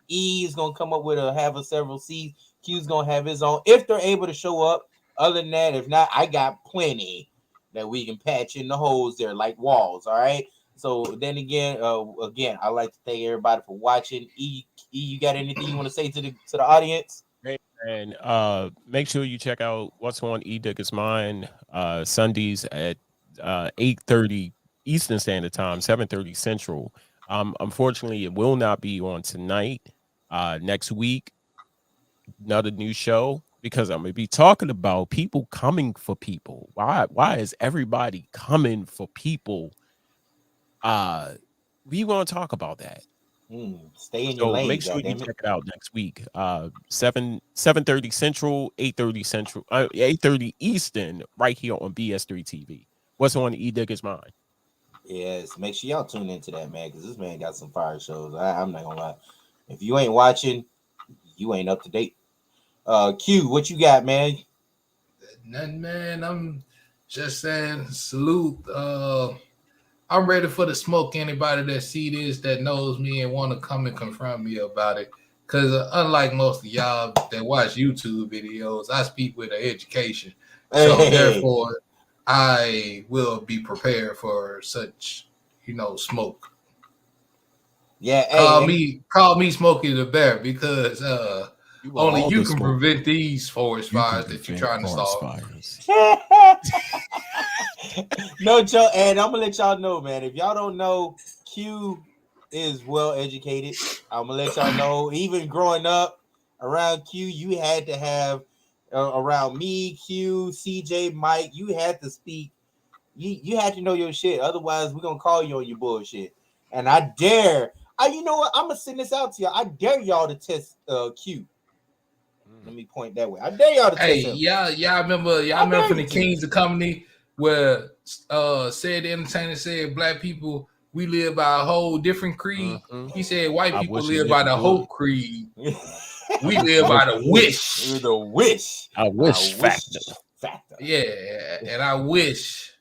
Speaker 1: E is gonna come up with have a several seats. Q's gonna have his own if they're able to show up. Other than that, if not, I got plenty that we can patch in the holes there like walls. All right. So then again, I'd like to thank everybody for watching. E, you got anything you want to say to the audience?
Speaker 3: Great. And make sure you check out what's on E Digger's Mind Sundays at 8:30 Eastern Standard Time, 7:30 Central. Unfortunately, it will not be on tonight. Next week, another new show, because I'm gonna be talking about people coming for people. Why is everybody coming for people? We want to talk about that.
Speaker 1: Stay in your
Speaker 3: So
Speaker 1: lane,
Speaker 3: make sure you
Speaker 1: goddammit.
Speaker 3: check it out next week. 7:30 Central, 8:30 Central, 8:30 Eastern, right here on BS3 TV. What's on E Digger's mind?
Speaker 1: Yes, make sure y'all tune into that, man, because this man got some fire shows. I'm not gonna lie. If you ain't watching, you ain't up to date. Q, what you got, man?
Speaker 2: Nothing, man. I'm just saying salute. I'm ready for the smoke. Anybody that see this that knows me and want to come and confront me about it. Because unlike most of y'all that watch YouTube videos, I speak with an education. So
Speaker 1: Hey,
Speaker 2: therefore, I will be prepared for such, smoke.
Speaker 1: yeah,
Speaker 2: Call
Speaker 1: hey, and
Speaker 2: me Smokey the Bear because
Speaker 3: You are
Speaker 2: only
Speaker 3: all
Speaker 2: you
Speaker 3: the
Speaker 2: can
Speaker 3: smoke.
Speaker 2: prevent these forest
Speaker 3: You can
Speaker 2: fires that you're
Speaker 3: prevent
Speaker 2: trying to
Speaker 3: forest
Speaker 2: start.
Speaker 3: fires.
Speaker 1: no joke, and I'm gonna let y'all know, man. If y'all don't know, Q is well educated. I'm gonna let y'all know. Even growing up around Q, you had to have around me, Q, CJ, Mike. You had to speak. You had to know your shit. Otherwise, we're gonna call you on your bullshit. And I dare. You know what? I'm gonna send this out to y'all. I dare y'all to test Q. Let me point that way. I dare y'all to
Speaker 2: Hey,
Speaker 1: test him.
Speaker 2: y'all
Speaker 1: I
Speaker 2: remember
Speaker 1: dare
Speaker 2: from
Speaker 1: you
Speaker 2: the
Speaker 1: to.
Speaker 2: Kings of Company where said the entertainer said black people we live by a whole different creed.
Speaker 3: Mhm.
Speaker 2: He said white
Speaker 3: I
Speaker 2: people
Speaker 3: wish a
Speaker 2: live by
Speaker 3: nigga
Speaker 2: the
Speaker 3: would.
Speaker 2: hope creed. We
Speaker 3: I
Speaker 2: live
Speaker 3: wish
Speaker 2: by the
Speaker 3: he would.
Speaker 2: wish.
Speaker 1: The wish.
Speaker 3: I
Speaker 1: I
Speaker 3: wish factor.
Speaker 1: wish factor.
Speaker 2: Yeah, and I wish.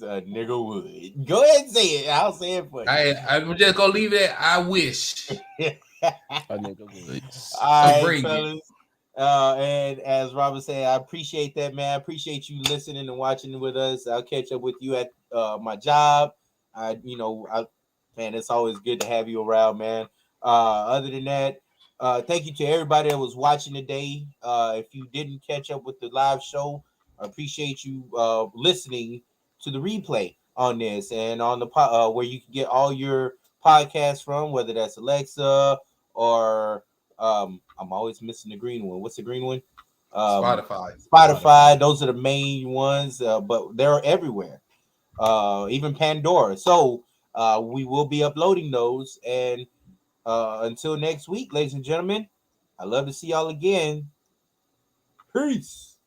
Speaker 1: A nigga would. Go ahead and say it. I'll say it for
Speaker 2: I'm just gonna leave it at I wish.
Speaker 1: you.
Speaker 3: A nigga would.
Speaker 1: All right,
Speaker 2: Bring it.
Speaker 1: fellas. And as Robert said, I appreciate that, man. I appreciate you listening and watching with us. I'll catch up with you at my job. Man, it's always good to have you around, man. Other than that, thank you to everybody that was watching today. If you didn't catch up with the live show, I appreciate you listening to the replay on this and on the where you can get all your podcasts from, whether that's Alexa or I'm always missing the green one. What's the green one?
Speaker 2: Spotify.
Speaker 1: Spotify. Those are the main ones, but they're everywhere. Even Pandora. So we will be uploading those. And until next week, ladies and gentlemen, I love to see y'all again. Peace.